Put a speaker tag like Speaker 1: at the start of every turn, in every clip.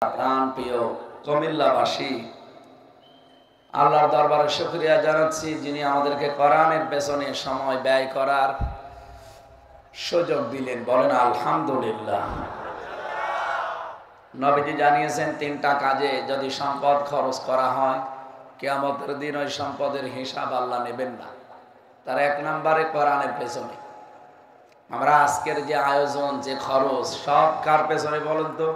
Speaker 1: প্রাণ প্রিয় কুমিল্লাবাসী, আল্লাহর দরবারে শুকরিয়া জানাচ্ছি যিনি আমাদেরকে কোরআনের পেছনে সময় ব্যয় করার সুযোগ দিলেন। বলেন আলহামদুলিল্লাহ। নবীজি জানিয়েছেন তিনটা কাজে যদি সম্পদ খরচ করা হয় কিয়ামতের দিন ওই সম্পদের হিসাব আল্লাহ নেবেন না। তার এক নম্বরে কোরআনের পেছনে। আমরা আজকের যে আয়োজন, যে খরচ, সব কার পেছনে বলেন তো?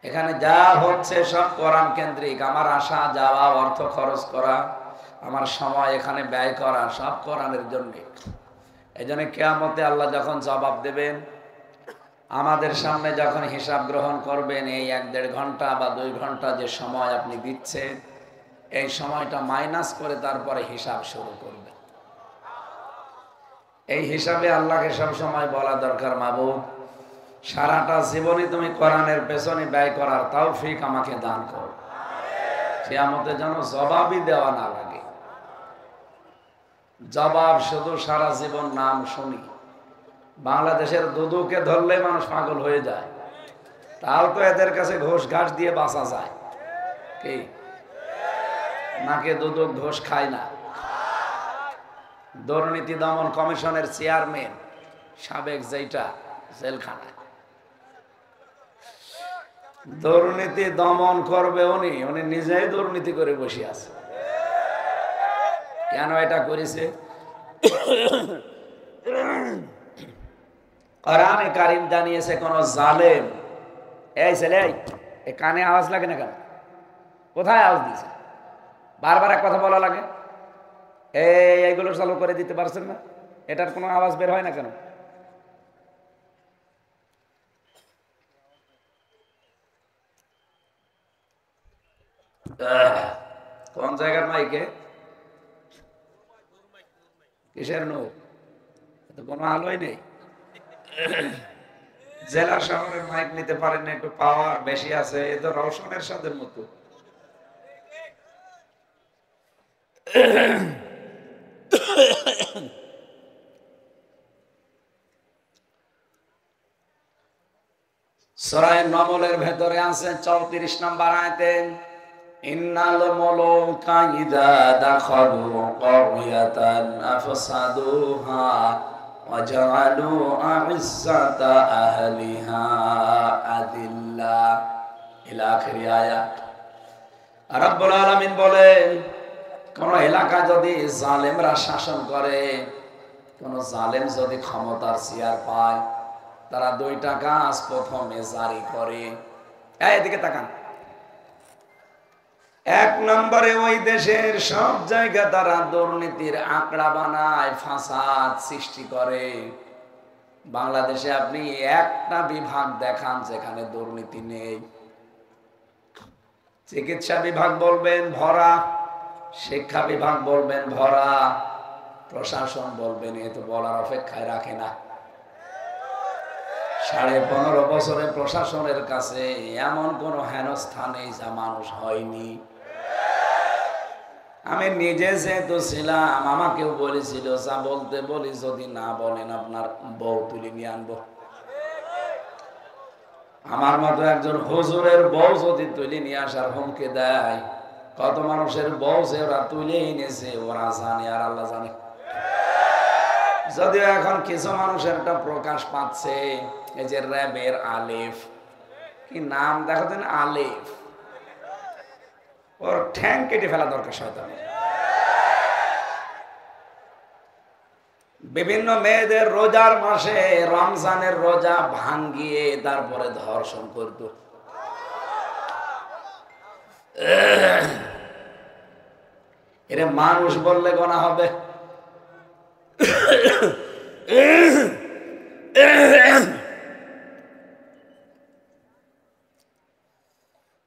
Speaker 1: এখানে যা হচ্ছে সব কোরআন কেন্দ্রিক। আমার আসা যাওয়া, অর্থ খরচ করা, আমার সময় এখানে ব্যয় করা সব কোরআনের জন্য। এই জন্য কিয়ামতে আল্লাহ যখন জবাব দেবেন, আমাদের সামনে যখন হিসাব গ্রহণ করবেন, এই 1-1.5 ঘন্টা বা 2 ঘন্টা যে সময় আপনি দিচ্ছেন, এই সময়টা মাইনাস করে তারপরে হিসাব শুরু করবেন। এই হিসাবে আল্লাহকে সব সময় বলা দরকার, মাবুদ সারাটা জীবনে তুমি কোরআনের পেছনে ব্যয় করার তৌফিক আমাকে দান করো। কিয়ামতে যেন জবাবই দেওয়া না লাগে। জবাব শুধু সারা জীবন নাম শুনি। বাংলাদেশের দুদুকে ধরলে মানুষ পাগল হয়ে যায়, তাও তো এদের কাছে ঘোষ ঘাস দিয়ে বাঁচা যায়। কি নাকে দুদক ঘোষ খায় না? দুর্নীতি দমন কমিশনের চেয়ারম্যান সাবেক, যেটা জেলখানায় দুর্নীতি দমন করবে উনি নিজেই দুর্নীতি করে বসে আছে। কেন এটা করেছে? কোরআনে কারীম জানিয়েছে, কোন জালেম, এই ছেলে এই কানে আওয়াজ লাগে না কেন? কোথায় আওয়াজ দিয়েছে? বারবার এক কথা বলা লাগে। এইগুলো চালু করে দিতে পারছেন না? এটার কোনো আওয়াজ বের হয় না কেন? কোন জায়গার মাইকে? কিসের নো? কোনো আলোই নেই। জেলা শহরের মাইক নিতে পারেন না, একটু পাওয়ার বেশি আছে। এ তো রওশনের সাথে মতো। সূরা নমলের ভেতরে আছে 34 নম্বর আয়াতে, ইন্নাল মুলুকা ইযা দাখালু ক্বরিয়াতান আফসাদুহা ওয়া জাআলু আ'ইজ্জাতা আহলিহা আযিল্লা, ইলা আখির আয়াত। রব্বুল আলামিন বলেন, কোন এলাকা যদি জালেমরা শাসন করে, কোন জালেম যদি ক্ষমতার চেয়ার পায়, তারা 2টা কাজ প্রথমে জারি করে। এদিকে তাকান। 1 নম্বরে ওই দেশের সব জায়গা তারা দুর্নীতির আঁকড়া বানায়, ফাসাদ সৃষ্টি করে। বাংলাদেশে আপনি একটা বিভাগ দেখান যেখানে দুর্নীতি নেই। চিকিৎসা বিভাগ বলবেন ভরা, শিক্ষা বিভাগ বলবেন ভরা, প্রশাসন বলবেন এ তো বলার অপেক্ষায় রাখে না। 15.5 বছরে প্রশাসনের কাছে এমন কোন হেনস্থা নেই যা মানুষ হয়নি। আমি নিজে যেহেতু ছিলাম, আমাকেও বলেছিল, যা বলতে বলি যদি না বলেন আপনার বউ তুলে নিয়ে আনবো। আমার মতো একজন হুজুরের বউ যদি তুলে নিয়ে আসার হুমকি দেয়, কত মানুষের বউ যে ওরা তুলে এনেছে ওরা জানে আর আল্লাহ জানে। যদিও এখন কিছু মানুষের একটা প্রকাশ পাচ্ছে, এই যে র্যাবের আলিফ, কি নাম দেখো দিন, আলিফ, ওর ঠ্যাং কেটে ফেলা দরকার শয়তানের। বিভিন্ন মেয়েদের রোজার মাসে রমজানের রোজা ভাঙ্গিয়ে তারপরে ধর্ষণ করত। এরে মানুষ বললে গোনা হবে।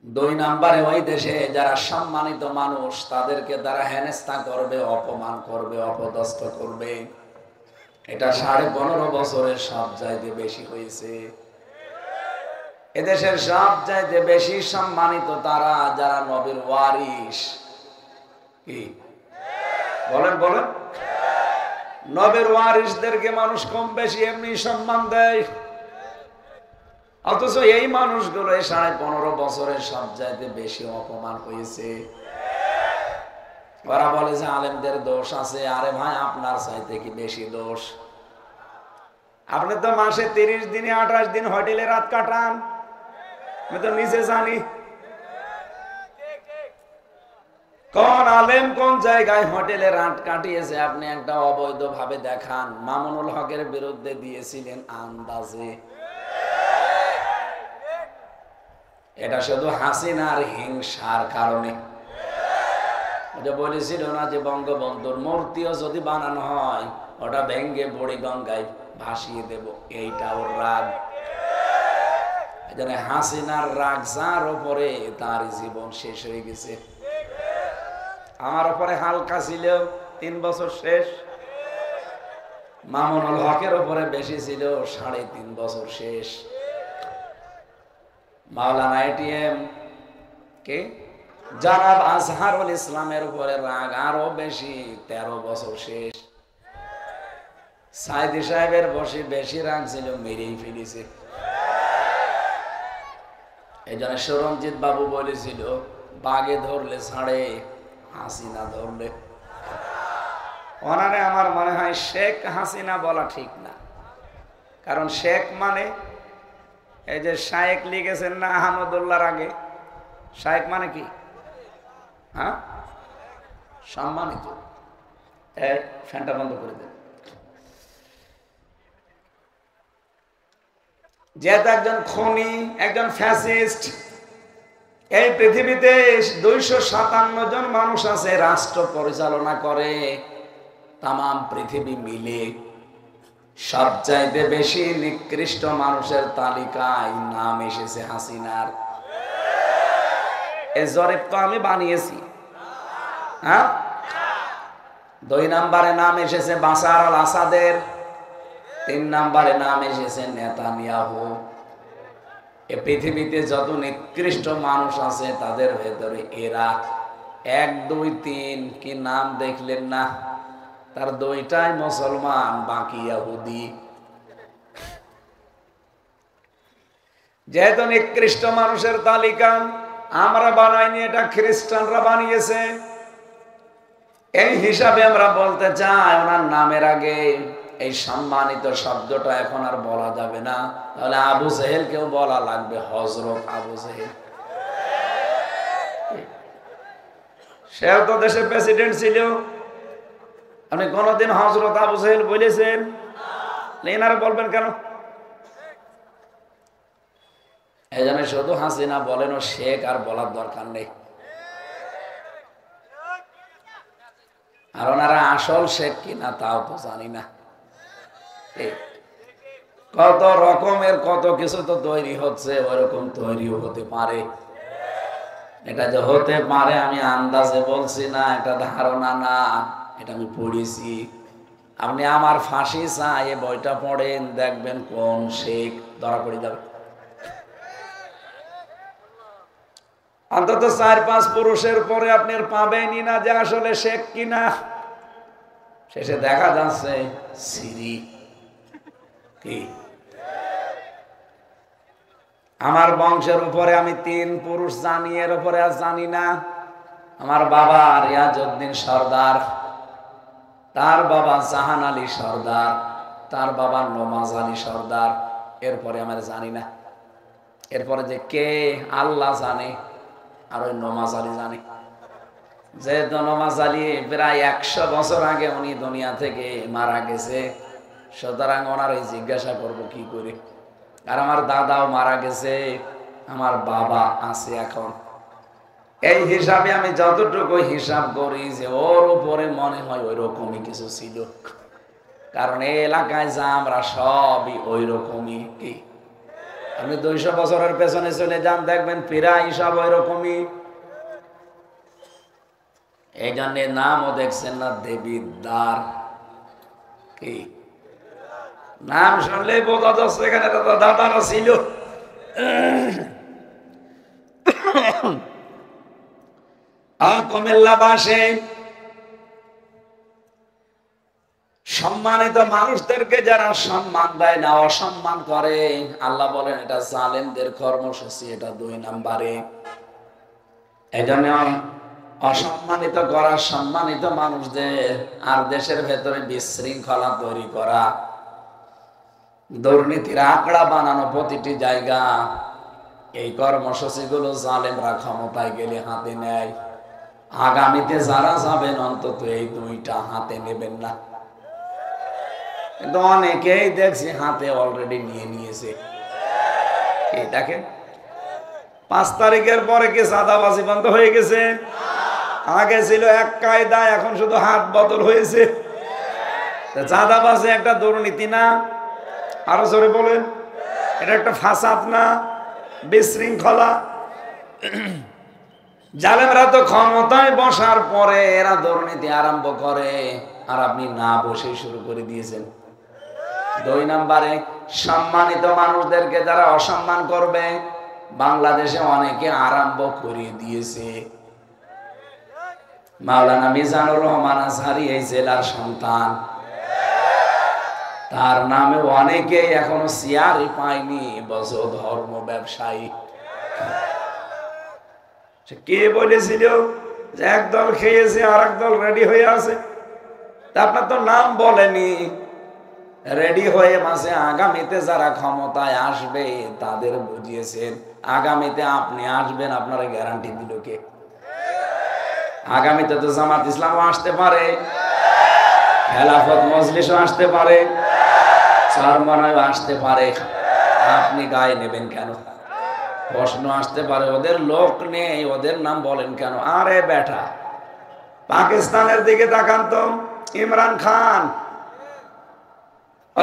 Speaker 1: 2 নম্বরে ওই দেশে যারা সম্মানিত মানুষ তাদেরকে তারা হেনস্থা করবে, অপমান করবে, অপদস্থ করবে। এটা 15.5 বছরের সব চাইতে বেশি হয়েছে। এদেশের সব চাইতে বেশি সম্মানিত তারা যারা নবীর ওয়ারিস। কি বলেন বলেন? নবীর ওয়ারিসদেরকে মানুষ কম বেশি এমনি সম্মান দেয়। অথচ এই মানুষগুলো 15.5 বছরের সব চাইতে বেশি অপমান হয়েছে। ওরা বলে যে আলেমদের দোষ আছে। আরে ভাই, আপনার চাইতে কি বেশি দোষ? আপনি তো মাসে 30 দিনে 28 দিন হোটেলে রাত কাটান। আমি তো নিচে জানি কোন আলেম কোন জায়গায় হোটেলে রাত কাটিয়েছে। আপনি একটা অবৈধ ভাবে দেখান। মামুনুল হকের বিরুদ্ধে দিয়েছিলেন আন্দাজে। এটা শুধু হাসিনার হিংসার কারণে। বলেছিল না যে বঙ্গবন্ধুর মূর্তিও যদি বানানো হয় ওটা ভেঙ্গে বুড়িগঙ্গায় ভাসিয়ে দেব, এইটা ওর রাগ। হাসিনার রাগ যার উপরে তার জীবন শেষ হয়ে গেছে। আমার উপরে হালকা ছিল 3 বছর শেষ। মামুনুল হকের উপরে বেশি ছিল 3.5 বছর শেষ। মাওলানা এটিএম কে জনাব আজহারুল ইসলামের উপরে রাগ আরো বেশি, 13 বছর শেষ। সাইদি সাহেবের বসে বেশি রাগ ছিল, মেরেই ফেলেছে। এই জন্য সুরঞ্জিত বাবু বলেছিল বাগে ধরলে ছাড়ে, হাসিনা ধরলে। ওনারে আমার মনে হয় শেখ হাসিনা বলা ঠিক না। কারণ শেখ মানে এই যে শায়েক লিখেছেন না আহমদুল্লাহর আগে, শায়েক মানে কি? হ্যাঁ, সম্মানিত। ফ্যানটা বন্ধ করে দেন। যেহেতু একজন খনি, একজন ফ্যাসিস্ট। এই পৃথিবীতে 257 জন মানুষ আছে রাষ্ট্র পরিচালনা করে, তাম পৃথিবী মিলে। সবচাইতে বেশি নিকৃষ্ট মানুষের তালিকায় নাম এসেছে হাসিনার। এই জরিপ তো আমি বানিয়েছি। হ্যাঁ, 2 নম্বরে নাম এসেছে বাশার আল আসাদের, 3 নম্বরে নাম এসেছে নেতানিয়াহু। এই পৃথিবীতে যত নিকৃষ্ট মানুষ আছে তাদের ভেতরে এরা 1, 2, 3 কি নাম দেখলেন না? তার 2টাই মুসলমান, বাকি ইহুদি। যেহেতু নিকৃষ্ট মানুষের তালিকা আমরা বানাইনি, এটা খ্রিস্টানরা বানিয়েছে। এই হিসাবে আমরা বলতে চাই ওনার নামের আগে এই সম্মানিত শব্দটা এখন আর বলা যাবে না। তাহলে আবু জেহেল কেউ বলা লাগবে, হযরত আবু জেহেল। সেও তো দেশের প্রেসিডেন্ট ছিল। আপনি কোনদিন হযরত আবু জেহেল বলেছেন? এনারা বলবেন কেন? এই জন্য শুধু হাসিনা বলেন ও শেখ, আর বলার দরকার নেই। আর ওনারা আসল শেখ কিনা তাও তো জানি না। কত রকমের কত কিছু তো তৈরি হচ্ছে, ওইরকম তৈরিও হতে পারে। এটা যে হতে পারে আমি আন্দাজে বলছি না, এটা ধারণা না, এটা আমি পড়েছি। আপনি আমার ফাঁসি চাই এই বইটা পড়েন, দেখবেন কোন শেখ ধরা পড়ে যাবে। অন্তত 4-5 পুরুষের পরে আপনি পাবেনই না যে আসলে শেখ কিনা। শেষে দেখা যাচ্ছে সিরি। কি আমার বংশের উপরে আমি 3 পুরুষ জানি, এর উপরে আর জানি না। আমার বাবা রিয়াজউদ্দিন সর্দার, তার বাবা জাহান আলী সর্দার, তার বাবা নমাজ আলী সর্দার, এরপরে আমার জানি না। এরপরে যে কে আল্লাহ জানে, আর ওই নমাজ আলী জানে। যেহেতু নমাজ আলী প্রায় 100 বছর আগে উনি দুনিয়া থেকে মারা গেছে, সুতরাং ওনার ওই জিজ্ঞাসা করব কি করে। আর আমার দাদাও মারা গেছে, আমার বাবা আছে এখন। এই হিসাবে আমি যতটুকু হিসাব করি যে ওর উপরে মনে হয় ওই রকমই কিছু ছিল। কারণ এই এলাকায় যা আমরা সবই ওই রকমই। কি আপনি 200 বছরের পেছনে চলে যান, দেখবেন প্রায় সব ওই রকমই। এই জন্য নামও দেখছেন না দেবিদ্বার। কি নাম শুনলেই বোঝা যাচ্ছে এখানে দাদারা ছিল। কুমিল্লাবাসী সম্মানিত মানুষদেরকে যারা সম্মান দেয় না, অসম্মান করে, আল্লাহ বলেন এটা জালেমদের কর্মসূচি, এটা 2 নম্বরে। এজন্য অসম্মানিত করা সম্মানিত মানুষদের, আর দেশের ভেতরে বিশৃঙ্খলা তৈরি করা, দুর্নীতির আঁকড়া বানানো প্রতিটি জায়গা, এই কর্মসূচিগুলো জালেমরা ক্ষমতায় গেলে হাতে নেয়। আগামীতে যারা যাবেন অন্তত এই 2টা হাতে নেবেন না। কিন্তু অনেকেই দেখছি হাতে অলরেডি নিয়ে নিয়েছে। এই দেখেন 5 তারিখের পরে কি চাঁদাবাজি বন্ধ হয়ে গেছে? আগে ছিল এক কায়দা, এখন শুধু হাত বদল হয়েছে। চাঁদাবাজি একটা দুর্নীতি না? আরো জোরে বলেন, এটা একটা ফাসাদ না, বিশৃঙ্খলা? জালেমরা তো ক্ষমতায় বসার পরে এরা দুর্নীতি আরম্ভ করে, আর আপনি না বসে শুরু করে দিয়েছেন। 2 নম্বরে, সম্মানিত মানুষদেরকে যারা অসম্মান করবে, বাংলাদেশে অনেকে আরম্ভ করে দিয়েছে। মাওলানা মিজানুর রহমান আজহারী এই জেলার সন্তান, তার নামে অনেকে এখনো চেয়ারই পায়নি, বজ ধর্ম ব্যবসায়ী। কে বলেছিল যে একদল খেয়েছে আর একদল রেডি হয়ে আছে? আপনার তো নাম বলেনি। রেডি হয়ে মাসে আগামীতে যারা ক্ষমতায় আসবে তাদের বুঝিয়েছেন। আগামীতে আপনি আসবেন, আপনারা গ্যারান্টি দিল কে? আগামীতে তো জামাত ইসলামও আসতে পারে, খেলাফত মজলিসও আসতে পারে, চরমনায়ও আসতে পারে। আপনি গায়ে নেবেন কেন? প্রশ্ন আসতে পারে, ওদের লোক নেই, ওদের নাম বলেন কেন? আরে বেটা, পাকিস্তানের দিকে তাকান তো, ইমরান খান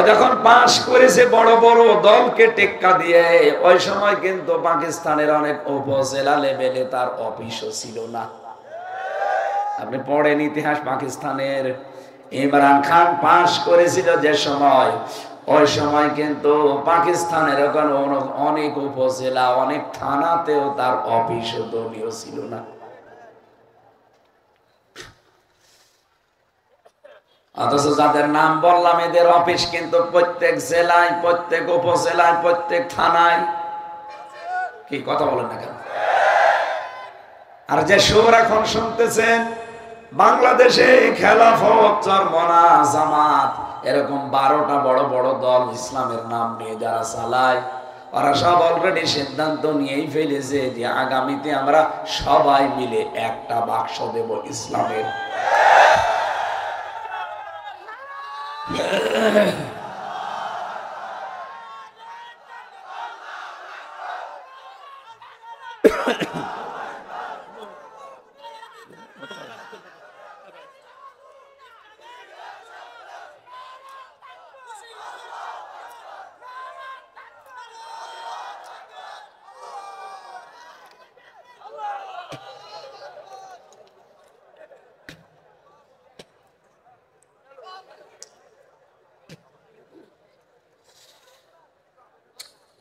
Speaker 1: যখন পাশ করেছে বড় বড় দলকে টেক্কা দিয়ে, ওই সময় কিন্তু পাকিস্তানের অনেক উপজেলা লেভেলে তার অফিসও ছিল না। আপনি পড়েন ইতিহাস পাকিস্তানের। ইমরান খান পাশ করেছিল যে সময়, ওই সময় কিন্তু পাকিস্তানের ওখানে অনেক উপজেলা, অনেক থানাতেও তার অফিস ও দলীয় ছিল না। অথচ যাদের নাম বললাম এদের অফিস কিন্তু প্রত্যেক জেলায়, প্রত্যেক উপজেলায়, প্রত্যেক থানায়। কি কথা বলেন না কেন? আর যে সুর এখন শুনতেছেন, বাংলাদেশে খেলাফত, চরমনা, জামাত, এরকম 12টা বড় বড় দল ইসলামের নাম নিয়ে যারা চালায়, ওরা সব অলরেডি সিদ্ধান্ত নিয়েই ফেলেছে যে আগামীতে আমরা সবাই মিলে একটা বাক্স দেব ইসলামের।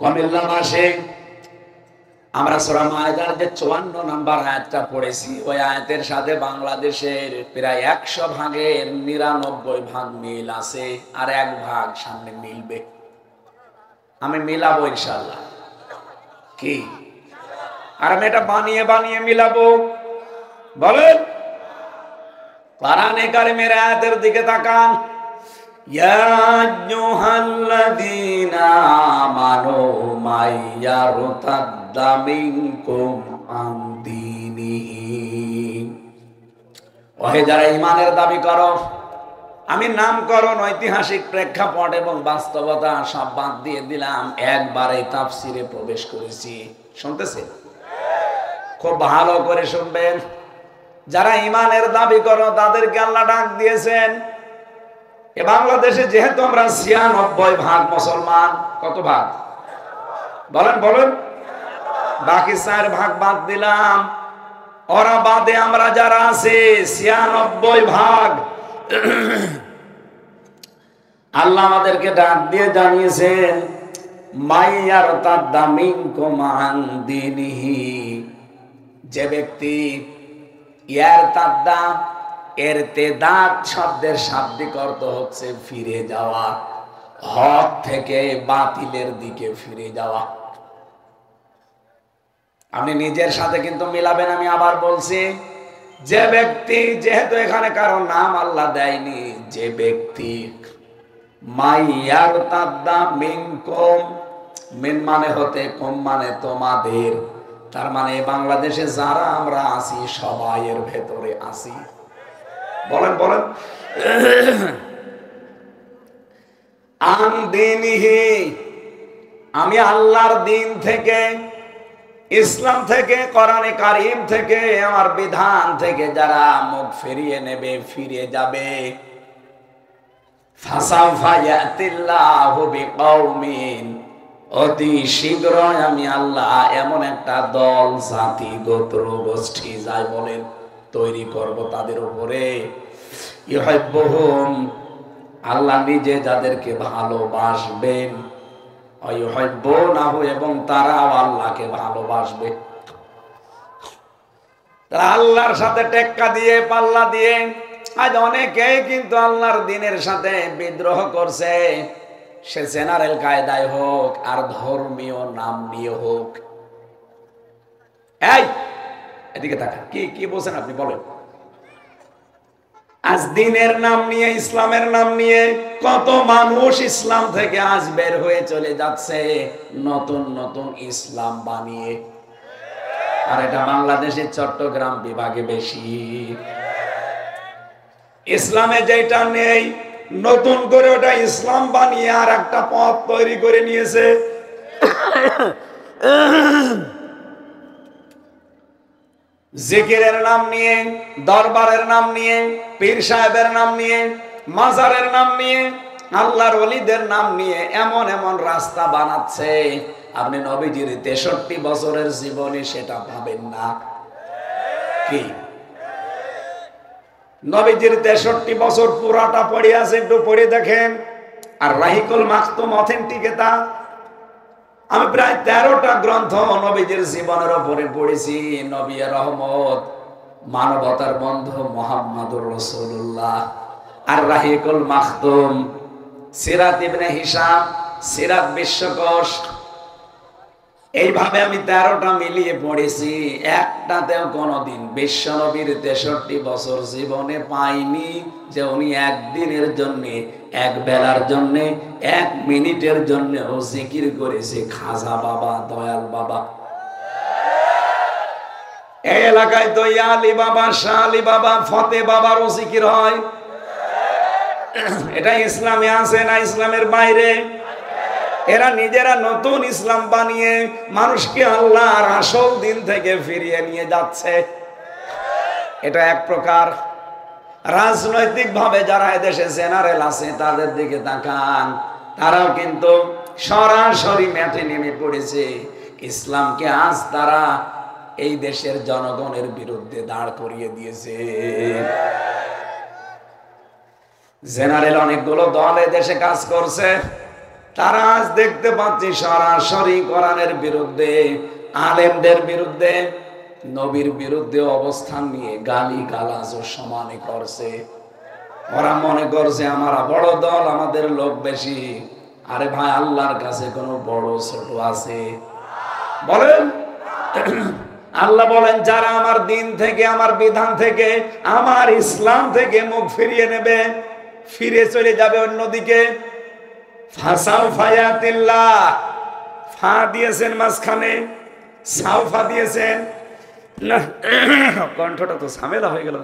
Speaker 1: কুমিল্লা মাসে আমরা সূরা মায়েদার যে 54 নম্বর আয়াতটা পড়েছি, ওই আয়াতের সাথে বাংলাদেশের প্রায় 100 ভাগের 99 ভাগ মিল আছে, আর 1 ভাগ সামনে মিলবে। আমি মিলাবো ইনশাআল্লাহ। কি? আর আমি এটা বানিয়ে বানিয়ে মিলাবো? বলেন। কোরআনে কারিমের আয়াতের দিকে তাকান। ইয়া আইয়ুহাল্লাযীনা আমানু মাইয়ারতাদ্দা মিনকুম আন দীনিহি। ওহে যারা ঈমানের দাবি করো, আমি নামকরণ, ঐতিহাসিক প্রেক্ষাপট এবং বাস্তবতা সব বাদ দিয়ে দিলাম, একবারে তাফসিরে প্রবেশ করেছি। শুনতেছেন? খুব ভালো করে শুনবেন। যারা ঈমানের দাবি করো তাদেরকে আল্লাহ ডাক দিয়েছেন। এ বাংলাদেশে যেহেতু আমরা 96 ভাগ মুসলমান, কত ভাগ বলেন বলেন? বাকি 4 ভাগ বাদ দিলাম, ওরা বাদে আমরা যারা আছে 96 ভাগ। আল্লাহ আমাদেরকে ডাক দিয়ে জানিয়েছেন, মাইয়ারতাদ্দা মিনকুম আন দীনিহি, যে ব্যক্তি ইয়ারতাদ্দা ইরতিদাদ শব্দের শাব্দিক অর্থ হচ্ছে ফিরে যাওয়া, হক থেকে বাতিলের দিকে ফিরে যাওয়া। আপনি নিজের সাথে কিন্তু মিলাবেন। আমি আবার বলছি, যে ব্যক্তি, যেহেতু এখানে কারো নাম আল্লাহ দেয়নি, যে ব্যক্তি মাইয়ারতাদ্দা মিনকুম, মিন মানে হতে, কুম মানে তোমাদের, তার মানে বাংলাদেশে যারা আমরা আছি সবাই এর ভেতরে আছি। বলেন বলেন। আন দীনিহি, আমি আল্লাহর দিন থেকে, ইসলাম থেকে, কোরআনে কারীম থেকে, আমার বিধান থেকে যারা মুখ ফিরিয়ে নেবে, ফিরে যাবে, ফাসাউফা ইয়াতিল্লাহু বিকওমিন, অতি শীঘ্রই আমি আল্লাহ এমন একটা দল, জাতি, গোত্র, গোষ্ঠী যাই বলেন, তৈরি করব তাদের উপরে। ইউহিব্বুহুম, আল্লাহ নিজে যাদেরকে ভালোবাসবেন, এবং তারাও আল্লাহকে ভালোবাসবে। তারা আল্লাহর সাথে টেক্কা দিয়ে, পাল্লা দিয়ে, আজ অনেকেই কিন্তু আল্লাহর দ্বীনের সাথে বিদ্রোহ করছে, সে জেনারেল কায়দায় হোক আর ধর্মীয় নাম নিয়ে হোক। এই এদিকে তাকান, কি কি বলছেন আপনি বলেন। আজ দ্বীনের নাম নিয়ে, ইসলামের নাম নিয়ে কত মানুষ ইসলাম থেকে আজ বের হয়ে চলে যাচ্ছে নতুন নতুন ইসলাম বানিয়ে। আর এটা বাংলাদেশের চট্টগ্রাম বিভাগে বেশি। ইসলামে যেটা নেই, নতুন করে ওটা ইসলাম বানিয়ে আর একটা পথ তৈরি করে নিয়েছে। জিকিরের নাম নিয়ে, দরবারের নাম নিয়ে, পীর সাহেবের নাম নিয়ে, মাজারের নাম নিয়ে, আল্লাহর ওলিদের নাম নিয়ে এমন এমন রাস্তা বানাচ্ছে, আপনি নবীজির 63 বছরের জীবনে সেটা পাবেন না। কি নবীজির 63 বছর পুরাটা পড়ে আছে, একটু পড়ে দেখেন। আর রাহিকুল মাকতুম অথেন্টিক, এটা আমি প্রায় 13টা গ্রন্থ নবীজির জীবনের উপরে পড়েছি। নবী রহমত, মানবতার বন্ধু মুহাম্মদুর রাসূলুল্লাহ। আর রাহিকুল মাকতুম, সিরাত ইবনে হিশাম, সিরাত বিশ্বকোষ, এইভাবে আমি 13টা মিলিয়ে পড়েছি। একটাতেও কোনোদিন বিশ্ব নবীর 63 বছর জীবনে পাইনি যে উনি একদিনের জন্য, এক বেলার জন্য, 1 মিনিটের জন্য ও জিকির করেছে খাজা বাবা, দয়াল বাবা। এই এলাকায় তো ইয়া আলী বাবা, শাহ আলী বাবা, ফতে বাবারও জিকির হয়। এটা ইসলামে আছে না ইসলামের বাইরে? এরা নিজেরা নতুন ইসলাম বানিয়ে মানুষকে আল্লাহর আসল দিন থেকে ফিরিয়ে নিয়ে যাচ্ছে। এটা এক প্রকার। রাজনৈতিক ভাবে যারা এদেশে জেনারেল আছে তাদের দিকে তাকান, তারাও কিন্তু সরাসরি মাঠে নেমে পড়েছে। ইসলামকে আজ তারা এই দেশের জনগণের বিরুদ্ধে দাঁড় করিয়ে দিয়েছে। জেনারেল অনেকগুলো দল দেশে কাজ করছে, তারা আজ দেখতে পাচ্ছি সরাসরি কোরআনের বিরুদ্ধে, আলেমদের বিরুদ্ধে, নবীর বিরুদ্ধে অবস্থান নিয়ে গালি গালাজ সমানে করছে। ওরা মনে করছে আমরা বড় দল, আমাদের লোক বেশি। আরে ভাই, আল্লাহর কাছে কোনো বড় ছোট আছে? বলেন। আল্লাহ বলেন, যারা আমার দিন থেকে, আমার বিধান থেকে, আমার ইসলাম থেকে মুখ ফিরিয়ে নেবে, ফিরে চলে যাবে অন্যদিকে, ফাসাউফা ইয়াতিল্লাহ, ফা দিয়েছেন মাঝখানে, সাউফা দিয়েছেন না। কণ্ঠটা তো ঝামেলা হয়ে গেল।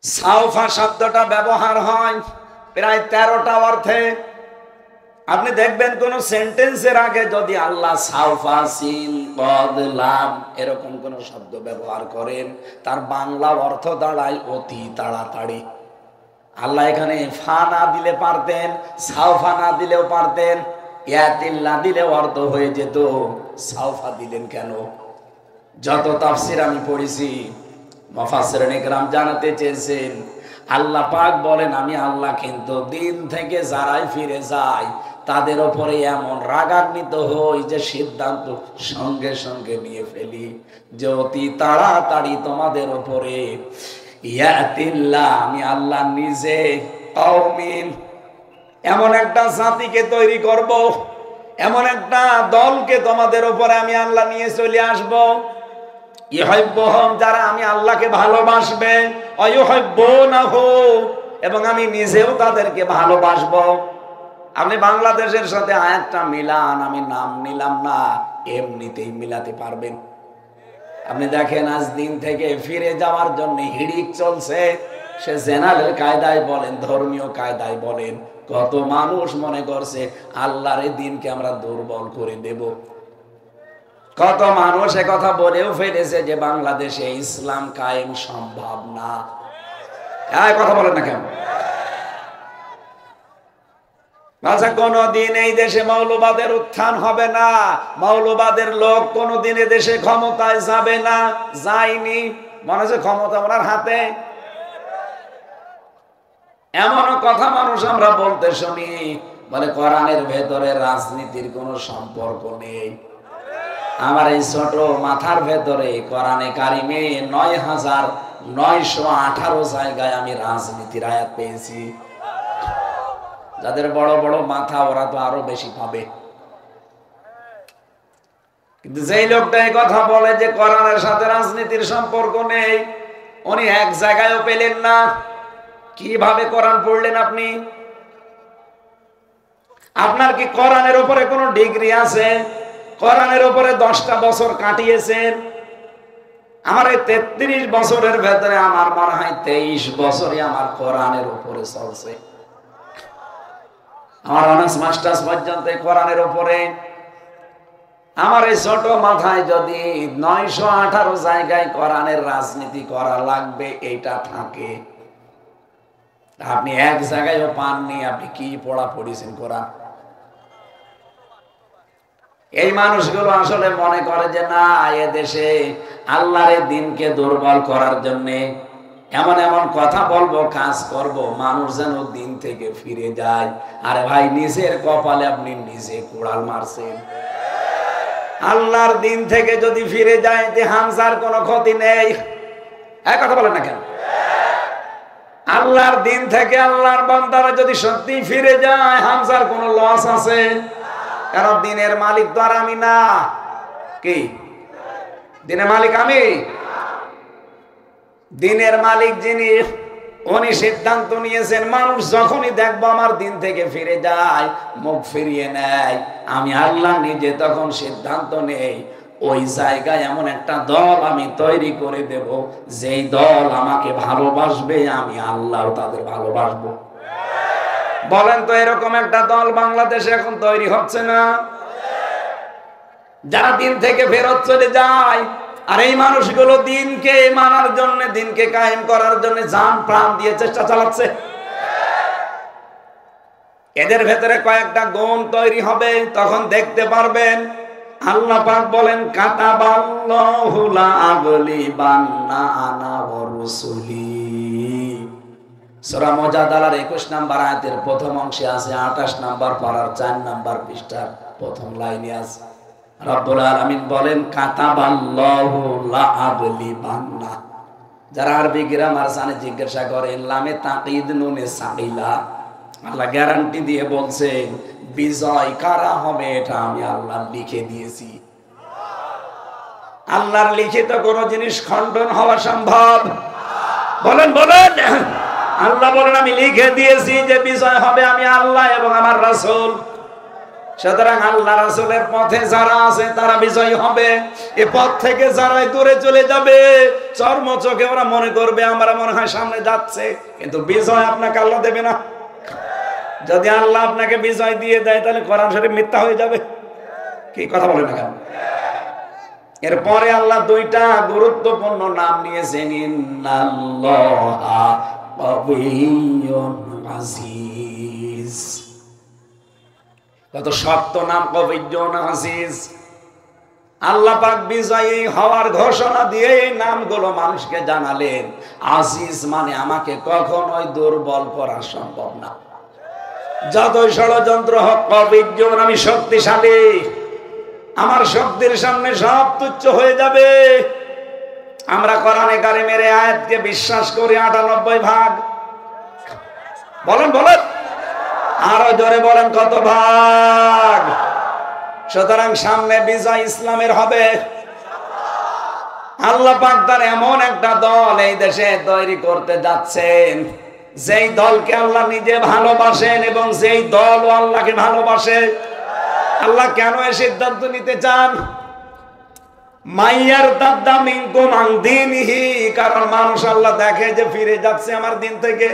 Speaker 1: সাউফা শব্দটা ব্যবহার হয় প্রায় 13টা অর্থে। আপনি দেখবেন কোন সেন্টেন্সের আগে যদি আল্লাহ সাউফা, সিন, কদ, লাম এরকম কোন শব্দ ব্যবহার করেন, তার বাংলা অর্থ দাঁড়ায় অতি তাড়াতাড়ি। আল্লাহ এখানে ফা না দিলে পারতেন, সাউফা না দিলেও পারতেন, ইয়াতিল্লাহ দিলে অর্থ হয়ে যেত। সাউফা দিলেন কেন? যত তাফসির আমি পড়েছি, মুফাসসিরিন ইকরাম জানাতে চেয়েছেন, আল্লাহ পাক বলেন আমি আল্লাহ কিন্তু দিন থেকে যারাই ফিরে যায় তাদের উপরে এমন রাগান্বিত হই যে সিদ্ধান্ত সঙ্গে সঙ্গে নিয়ে ফেলি যে অতি তাড়াতাড়ি তোমাদের উপরে ইয়াতিল্লাহ, আমি আল্লাহ নিজে কওমিন, এমন একটা জাতিকে তৈরি করব, এমন একটা দলকে তোমাদের উপরে আমি আল্লাহ নিয়ে চলে আসব, ইউহিব্বুহুম, যারা আমি আল্লাহকে ভালোবাসবে, ওয়ায়ুহিব্বুনাহু, এবং আমি নিজেও তাদেরকে ভালোবাসবো। আপনি বাংলাদেশের সাথে আয়াতটা মিলান, আমি নাম নিলাম না, এমনিতেই মিলাতে পারবেন। আপনি দেখেন আজ দিন থেকে ফিরে যাওয়ার জন্য হিড়িক চলছে, সে জেনারেল কায়দায় বলেন, ধর্মীয় কায়দায় বলেন, কত মানুষ মনে করছে আল্লাহর এই দিনকে আমরা দুর্বল করে দেব। কত মানুষ কথা বলেও ফেলেছে যে বাংলাদেশে ইসলাম কায়েম সম্ভব না। কথা বলেন না কেন? আচ্ছা, কোনদিন এই দেশে মৌলবাদের উত্থান হবে না, মৌলবাদের লোক কোনদিন এ দেশে ক্ষমতায় যাবে না, যায়নি, মনে হচ্ছে ক্ষমতা ওনার হাতে। এমন কথা মানুষ আমরা বলতে শুনি, বলে কোরআনের ভেতরে রাজনীতির কোনো সম্পর্ক নেই। আমার এই ছোট মাথার ভেতরে কোরআনে কারিমে ৯,৯১৮ জায়গায় আমি রাজনীতির আয়াত পেয়েছি। যাদের বড় বড় মাথা ওরা তো আরো বেশি পাবে, কিন্তু যেই লোকটা এই কথা বলে যে কোরআনের সাথে রাজনীতির সম্পর্ক নেই, উনি এক জায়গায়ও পেলেন না। কিভাবে কোরআন পড়লেন আপনি? আপনার কি কোরআনের উপরে কোনো ডিগ্রি আছে? কোরআনের উপরে 10টা বছর কাটিয়েছেন। আমার এই 33 বছরের ভেতরে আমার মনে হয় 23 বছরই আমার কোরআনের উপরে চলছে। আমার অনার্স মাস্টার্স পর্যন্ত কোরআনের উপরে। আমার এই ছোট মাথায় যদি 918 জায়গায় কোরআনের রাজনীতি করা লাগবে এইটা থাকে, আপনি এক জায়গায়ও পাননি, আপনি কি পড়া পড়েছেন কোরআন? এই মানুষগুলো আসলে মনে করে যে না, এ দেশে আল্লাহর দিনকে দুর্বল করার জন্য এমন এমন কথা বলবো, কাজ করব, মানুষ যেন দিন থেকে ফিরে যায়। আরে ভাই, নিজের কপালে আপনি নিজে কুড়াল মারছেন। আল্লাহর দিন থেকে যদি ফিরে যায়, যে হামজার কোনো ক্ষতি নেই। এক কথা বলেন না কেন? আল্লাহর দিন থেকে আল্লাহর বান্দারা যদি সত্যি ফিরে যায়, হামজার কোনো লস আছে? কারণ দিনের মালিক তো আর আমি না। কি দিনের মালিক? আমি। দিনের মালিক যিনি, উনি সিদ্ধান্ত নিয়েছেন মানুষ যখনই দেখবো আমার দিন থেকে ফিরে যায়, মুখ ফিরিয়ে নেয়, আমি আল্লাহ নিজে তখন সিদ্ধান্ত নেই ওই জায়গায় এমন একটা দল আমি তৈরি করে দেব, যেই দল আমাকে ভালোবাসবে, আমি আল্লাহও তাদের ভালোবাসবো। বলেন তো, এরকম একটা দল বাংলাদেশে এখন তৈরি হচ্ছে না? যারা দিন থেকে ফেরত চলে যায়, আর এই মানুষগুলো দিনকে মানার জন্য, দিনকে কায়েম করার জন্য জান প্রাণ দিয়ে চেষ্টা চালাচ্ছে। এদের ভেতরে কয়েকটা গুণ তৈরি হবে, তখন দেখতে পারবেন। আল্লাহ পাক বলেন, কাতাবাল্লাহু লা আগলিবান্না আনা ওয়া রুসুলি। সূরা মুজাদালার 21 নম্বর আয়াতের প্রথম অংশে আছে, 28 নম্বর পারার 4 নম্বর পৃষ্ঠার প্রথম লাইনে আছে। রব্বুল আলামিন বলেন, কাতাবাল্লাহু লা আগলিবান্না। যারা আরবি গ্রামার জানে জিজ্ঞাসা করেন, লামে তাকিদ নুনে সাকিলা, আল্লাহ গ্যারান্টি দিয়ে বলছেন বিজয় কারা হবে এটা আমি আল্লাহ লিখে দিয়েছি। আল্লাহর লিখিত কোন জিনিস খণ্ডন হওয়া সম্ভব? বলেন বলেন। আল্লাহ বলেন, আমি লিখে দিয়েছি যে বিজয় হবে আমি আল্লাহ এবং আমার রাসূল। সুতরাং আল্লাহ রাসূলের পথে যারা আছে তারা বিজয়ী হবে। এ পথ থেকে যারা দূরে চলে যাবে, চর্ম চোখে ওরা মনে করবে আমরা মনে হয় সামনে যাচ্ছে, কিন্তু বিজয় আপনাকে আল্লাহ দেবে না। যদি আল্লাহ আপনাকে বিজয় দিয়ে দেয়, তাহলে কোরআন শরীফ মিথ্যা হয়ে যাবে। কি কথা বলেন না কেন? এরপরে আল্লাহ 2টা গুরুত্বপূর্ণ নাম নিয়েছেন, ইন্নাল্লাহা কাবিয়্যুন আজিজ। কত শক্ত নাম, কাবিয়্যুন আজিজ। আল্লাহ পাক বিজয়ী হওয়ার ঘোষণা দিয়ে এই নামগুলো মানুষকে জানালেন। আজিজ মানে আমাকে কখনোই দুর্বল করা সম্ভব না। যতই ষড়যন্ত্র হোক অভিযোগ, আমি শক্তিশালী, আমার শক্তির সামনে সব তুচ্ছ হয়ে যাবে। আমরা কোরআনে কারিমের আয়াতকে বিশ্বাস করি ৯৮ ভাগ। বলেন বলেন, আরো জোরে বলেন, কত ভাগ? সুতরাং সামনে বিজয় ইসলামের হবে। আল্লাহ পাক তার এমন একটা দল এই দেশে তৈরি করতে যাচ্ছেন, যেই দলকে আল্লাহ নিজে ভালোবাসেন এবং যেই দল আল্লাহকে ভালোবাসে। আল্লাহ কেন এই সিদ্ধান্ত নিতে চান? মাইয়ার দাদা মিনকুম আন দীনিহি, কারণ মানুষ আল্লাহ দেখে যে ফিরে যাচ্ছে আমার দিন থেকে।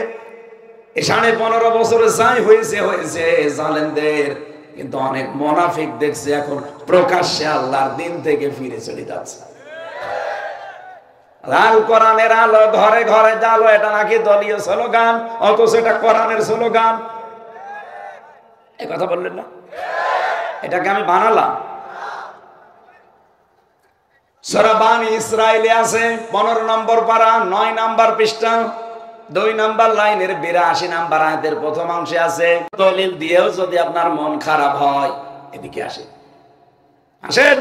Speaker 1: এই 15.5 বছরে যাই হয়েছে হয়েছে জালেমদের, কিন্তু অনেক মুনাফিক দেখছে এখন প্রকাশ্যে আল্লাহর দিন থেকে ফিরে চলে যাচ্ছে। লাল কোরআনের আলো ঘরে ঘরে জালো, এটা নাকি দলীয় স্লোগান, অথচ এটা কোরআনের স্লোগান। এই কথা বললেন না? এটাকে আমি বানালাম। সূরা বানী ইসরাঈলে আছে 15 নম্বর পারা 9 নম্বর পৃষ্ঠা 2 নম্বর লাইনের 82 নম্বর আয়াতের প্রথম অংশে আছে। দলিল দিয়েও যদি আপনার মন খারাপ হয়, এদিকে আসেন, আসেন।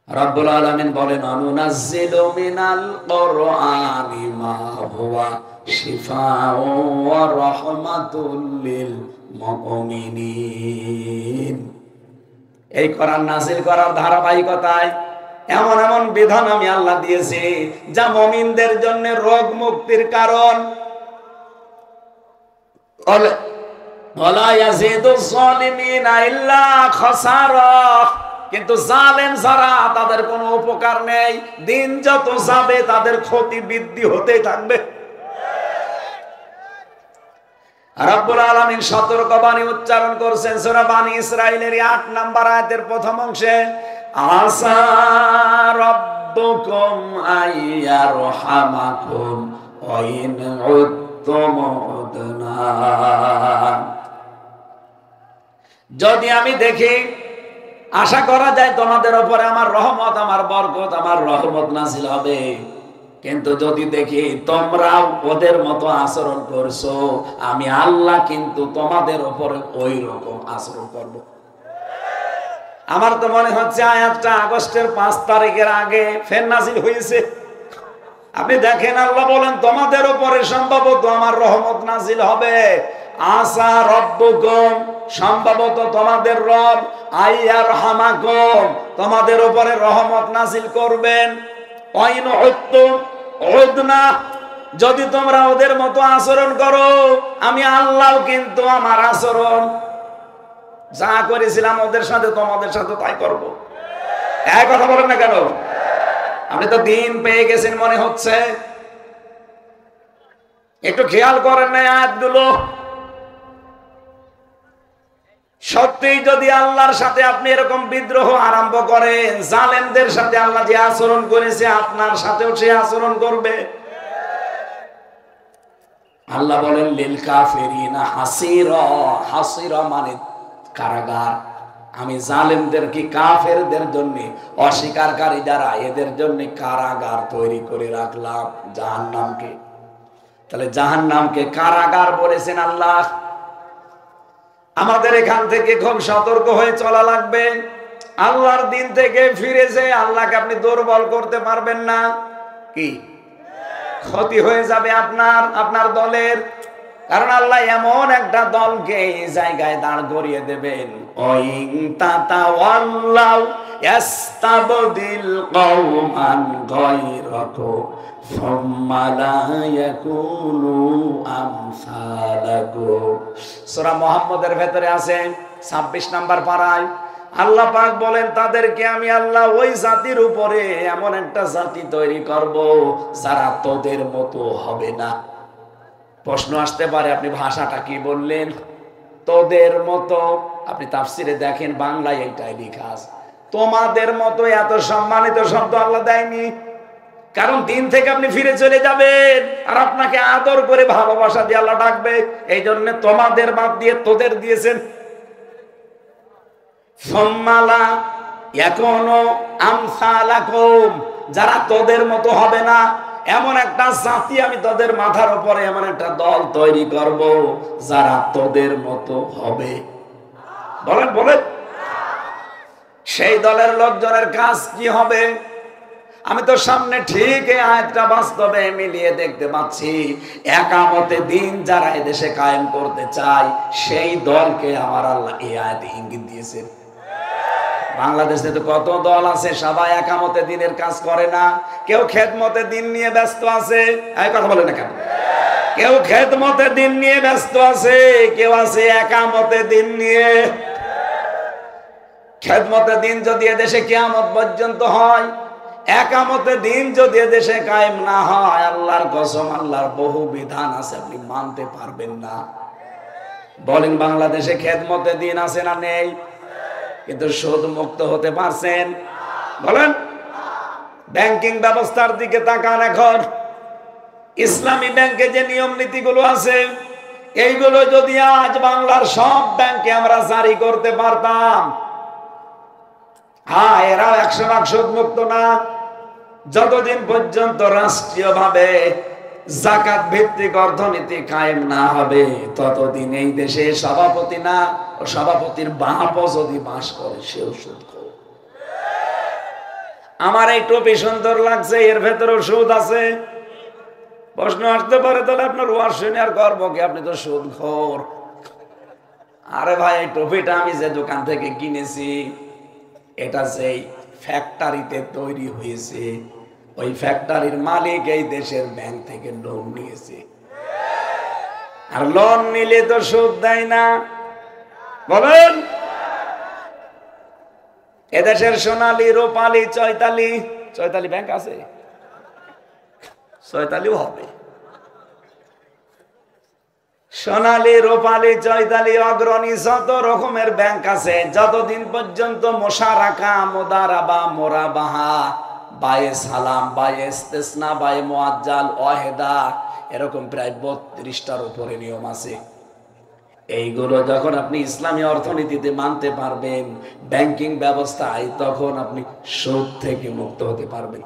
Speaker 1: রব্বুল আলামিন বলেন, আনুনাজ্জিলু মিনাল কুরআনি মা হুয়া শিফাউ ওয়া রাহমাতুল লিল মুমিনিন। এই কোরআন নাযিল করার ধারাবাহিকতায় এমন এমন বিধান আমি আল্লাহ দিয়েছি যা মুমিনদের জন্য রোগ মুক্তির কারণ। ওয়ালা ইয়াজিদুজ জালিমিনা ইল্লা খাসারা, কিন্তু জালেম যারা তাদের কোনো উপকার নেই, দিন যত যাবে তাদের ক্ষতি বৃদ্ধি হতেই থাকবে। রব্বুল আলামিন সতর্কবাণী উচ্চারণ করছেন সূরা বানী ইসরাঈলের 8 নম্বর আয়াতের প্রথম অংশে, আসা রাব্বুকুম আইয়ারহামাকুম ওয়া ইন উদ্তুম উদনা। যদি আমি দেখি, আশা করা যায় তোমাদের উপরে আমার রহমত, আমার বরকত, আমার রহমত নাযিল হবে। কিন্তু যদি দেখি তোমরা ওদের মতো আচরণ করছো, আমি আল্লাহ কিন্তু তোমাদের উপরে ওই রকম আচরণ করব। আমার তো মনে হচ্ছে আয়াতটা আগস্টের 5 তারিখের আগে ফের নাযিল হয়েছে। আপনি দেখেন, আল্লাহ বলেন তোমাদের উপরে সম্ভবত আমার রহমত নাযিল হবে। আসা রব্বুকুম, সম্ভবত তোমাদের রব, আইয়ারহামাকুম, তোমাদের উপরে রহমত নাযিল করবেন। ওয়াইন উদ্তুম উদনা, যদি তোমরা ওদের মতো আচরণ করো, আমি আল্লাহ কিন্তু আমার আচরণ যা করেছিলাম ওদের সাথে তোমাদের সাথে তাই করব। এক কথা বলেন না কেন? আপনি তো দিন পেয়ে গেছেন মনে হচ্ছে। একটু খেয়াল করেন না আয়াতগুলো? সত্যি যদি আল্লাহর সাথে আপনি এরকম বিদ্রোহ আরম্ভ করেন, জালেমদের সাথে আল্লাহ যে আচরণ করেছে আপনার সাথেও সে আচরণ করবে। আল্লাহ বলেন লিল কাফিরিনা হাসিরা, হাসিরা মানে কারাগার। আমি জালেমদের কি কাফেরদের জন্য, অস্বীকারী যারা, এদের জন্য কারাগার তৈরি করে রাখলাম, জাহান্নামকে। তাহলে জাহান্নামকে কারাগার বলেছেন আল্লাহ। আমাদের এখান থেকে খুব সতর্ক হয়ে চলা লাগবে। আল্লাহর দিন থেকে ফিরে যে আল্লাহকে আপনি দুর্বল করতে পারবেন না। কি ক্ষতি হয়ে যাবে আপনার, আপনার দলের। কারণ আল্লাহ এমন একটা দলকে এই জায়গায় দাঁড় করিয়ে দেবেন, ওয়াইন তাতাওয়াল্লাউ ইয়াস্তাবদিল কওমান গায়রাকুম সুম্মা লা ইয়াকুনু আমসালাকুম। সূরা মুহাম্মদের ভেতরে আছে 26 নম্বর পারায় আল্লাহ পাক বলেন, তাদেরকে আমি আল্লাহ ওই জাতির উপরে এমন একটা জাতি তৈরি করব যারা তোদের মতো হবে না। প্রশ্ন আসতে পারে, আপনি ভাষাটা কি বললেন? তোদের মতো। আপনি তাফসিরে দেখেন, বাংলায় এইটাই লেখা আছে। তোমাদের মতো এত সম্মানিত শব্দ আল্লাহ দেয়নি। কারণ দিন থেকে আপনি ফিরে চলে যাবেন, আর আপনাকে আদর করে ভালোবাসা দিয়ে আল্লাহ ডাকবে। এই জন্য তোমাদের বাদ দিয়ে তোদের দিয়েছেন। সম্মালা এখনো আমসালাকুম, যারা তোদের মতো হবে না। এমন একটা জাতি আমি তোদের মাথার উপরে এমন একটা দল তৈরি করব যারা তোদের মতো হবে। বলেন বলেন, সেই দলের লোকজনের কাজ কি হবে? আমি তো সামনে ঠিক এই আয়াতটা বাস্তবে মিলিয়ে দেখতে পাচ্ছি। একামতে দিন যারা এদেশে কায়েম করতে চায় সেই দলকে আমার আল্লাহ এই আয়াতে ইঙ্গিত দিয়েছেন। বাংলাদেশে তো কত দল আছে, সবাই একামতে দিনের কাজ করে না। কেউ খেদমতে দিন নিয়ে ব্যস্ত আছে, এই কথা বলে না কেন? কেউ খেদমতে দিন নিয়ে ব্যস্ত আছে, কেউ আছে একামতে দিন নিয়ে। খেদমতে দিন যদি এদেশে কিয়ামত পর্যন্ত হয়, একামতে দিন যদি এদেশে কায়েম না হয়, আল্লাহর কসম, আল্লাহর বহু বিধান আছে আপনি মানতে পারবেন না। বলেন, বাংলাদেশে খেদমতে দিন আছে না নেই? কিন্তু সুদ মুক্ত হতে পারছেন? বলেন। ব্যাংকিং ব্যবস্থার দিকে তাকান। এখন ইসলামী ব্যাংকে যে নিয়ম নীতিগুলো আছে, এইগুলো যদি আজ বাংলার সব ব্যাংকে আমরা জারি করতে পারতাম, হ্যাঁ, এরাও 100% সুদ মুক্ত না। যতদিন পর্যন্ত রাষ্ট্রীয়ভাবে যাকাত ভিত্তিক অর্থনীতি কায়েম না হবে, ততদিন এই দেশে সভাপতি না, ও সভাপতির বাপ যদি বাস করে সেও সুদখোর। আমার এই টুপি সুন্দর লাগছে, এর ভেতরেও সুদ আছে। প্রশ্ন আসতে পারে, তাহলে আপনার ওয়াজ শুনে আর করবো কি? আপনি তো সুদখোর। আরে ভাই, এই টুপিটা আমি যে দোকান থেকে কিনেছি, এটা যেই ফ্যাক্টরিতে তৈরি হয়েছে, ওই ফ্যাক্টরির মালিক এই দেশের ব্যাংক থেকে লোন নিয়েছে। আর লোন নিলে তো সুদ দেয় না। বলেন, এদেশের সোনালী, রূপালী, চৈতালি ব্যাংক আছে, চৈতালিও হবে। সোনালী, রূপালী, চৈতালি, অগ্রণী, যত রকমের ব্যাংক আছে, যতদিন পর্যন্ত মোশারাকা, মুদারাবা, মোরাবাহা, বায়ে সালাম, বায়ে ইস্তেসনা, বায়ে মুআজ্জাল, ওয়াহেদা, এরকম প্রায় 32টার উপরে নিয়ম আছে। এইগুলো যখন আপনি ইসলামী অর্থনীতিতে মানতে পারবেন, ব্যাংকিং ব্যবস্থায়, তখন আপনি সুদ থেকে মুক্ত হতে পারবেন।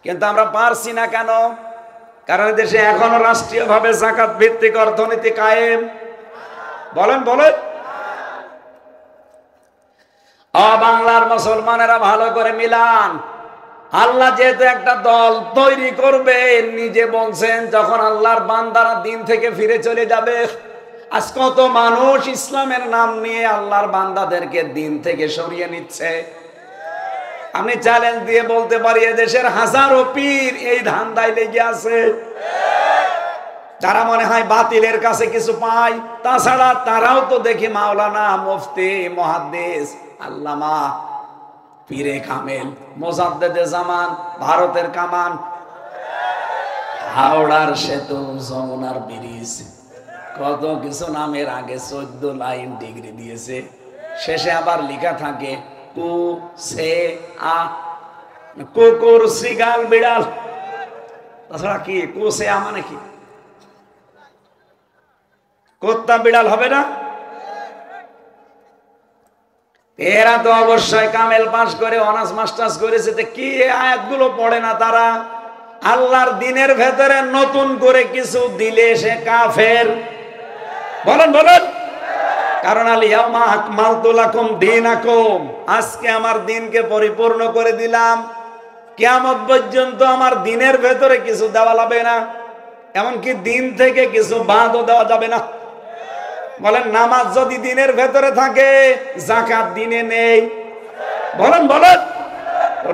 Speaker 1: কিন্তু আমরা পারছি না কেন? কারণ দেশে এখনো রাষ্ট্রীয়ভাবে যাকাত ভিত্তিক অর্থনীতি কায়েম। বলেন বলেন। বাংলার মুসলমানেরা ভালো করে মিলান। আল্লাহ যেহেতু একটা দল তৈরি করবে, নিজে বলছেন, যখন আল্লাহর বান্দারা দিন থেকে ফিরে চলে যাবে। আজ কত মানুষ ইসলামের নাম নিয়ে আল্লাহর বান্দাদেরকে দিন থেকে সরিয়ে নিচ্ছে। আমি চ্যালেঞ্জ দিয়ে বলতে পারি, এদেশের হাজারো পীর এই ধান্দায় লেগে আছে। যারা মনে হয় বাতিলের কাছে কিছু পায়, তাছাড়া তারাও তো দেখি মাওলানা, মুফতি, মুহাদ্দিস, আল্লামা, পীরে কামেল, মুজাদ্দেদে জামান, ভারতের কামান, হাওড়ার সেতু, যমুনার ব্রিজ, কত কিছু নামের আগে 14 লাইন ডিগ্রি দিয়েছে। শেষে আবার লেখা থাকে কু সে আ, কুকুর, শ্রীগাল, বিড়াল। তাছাড়া কি কু সে আ মানে কি? কুত্তা বিড়াল হবে না? এরা তো অবশ্যই কামেল পাস করে অনার্স মাস্টার্স করেছে। কি আয়াতগুলো পড়ে না তারা? আল্লাহর দিনের ভেতরে নতুন করে কিছু দিলে সে কাফের। বলেন বলেন। কারণ আল-ইয়াউমা আকমালতু লাকুম দীনাকুম, আজকে আমার দিনকে পরিপূর্ণ করে দিলাম। কিয়ামত পর্যন্ত আমার দিনের ভেতরে কিছু দেওয়া যাবে না, এমনকি দিন থেকে কিছু বাদও দেওয়া যাবে না। বলেন, নামাজ যদি দিনের ভেতরে থাকে, যাকাত দিনে নেই। বলেন বলেন।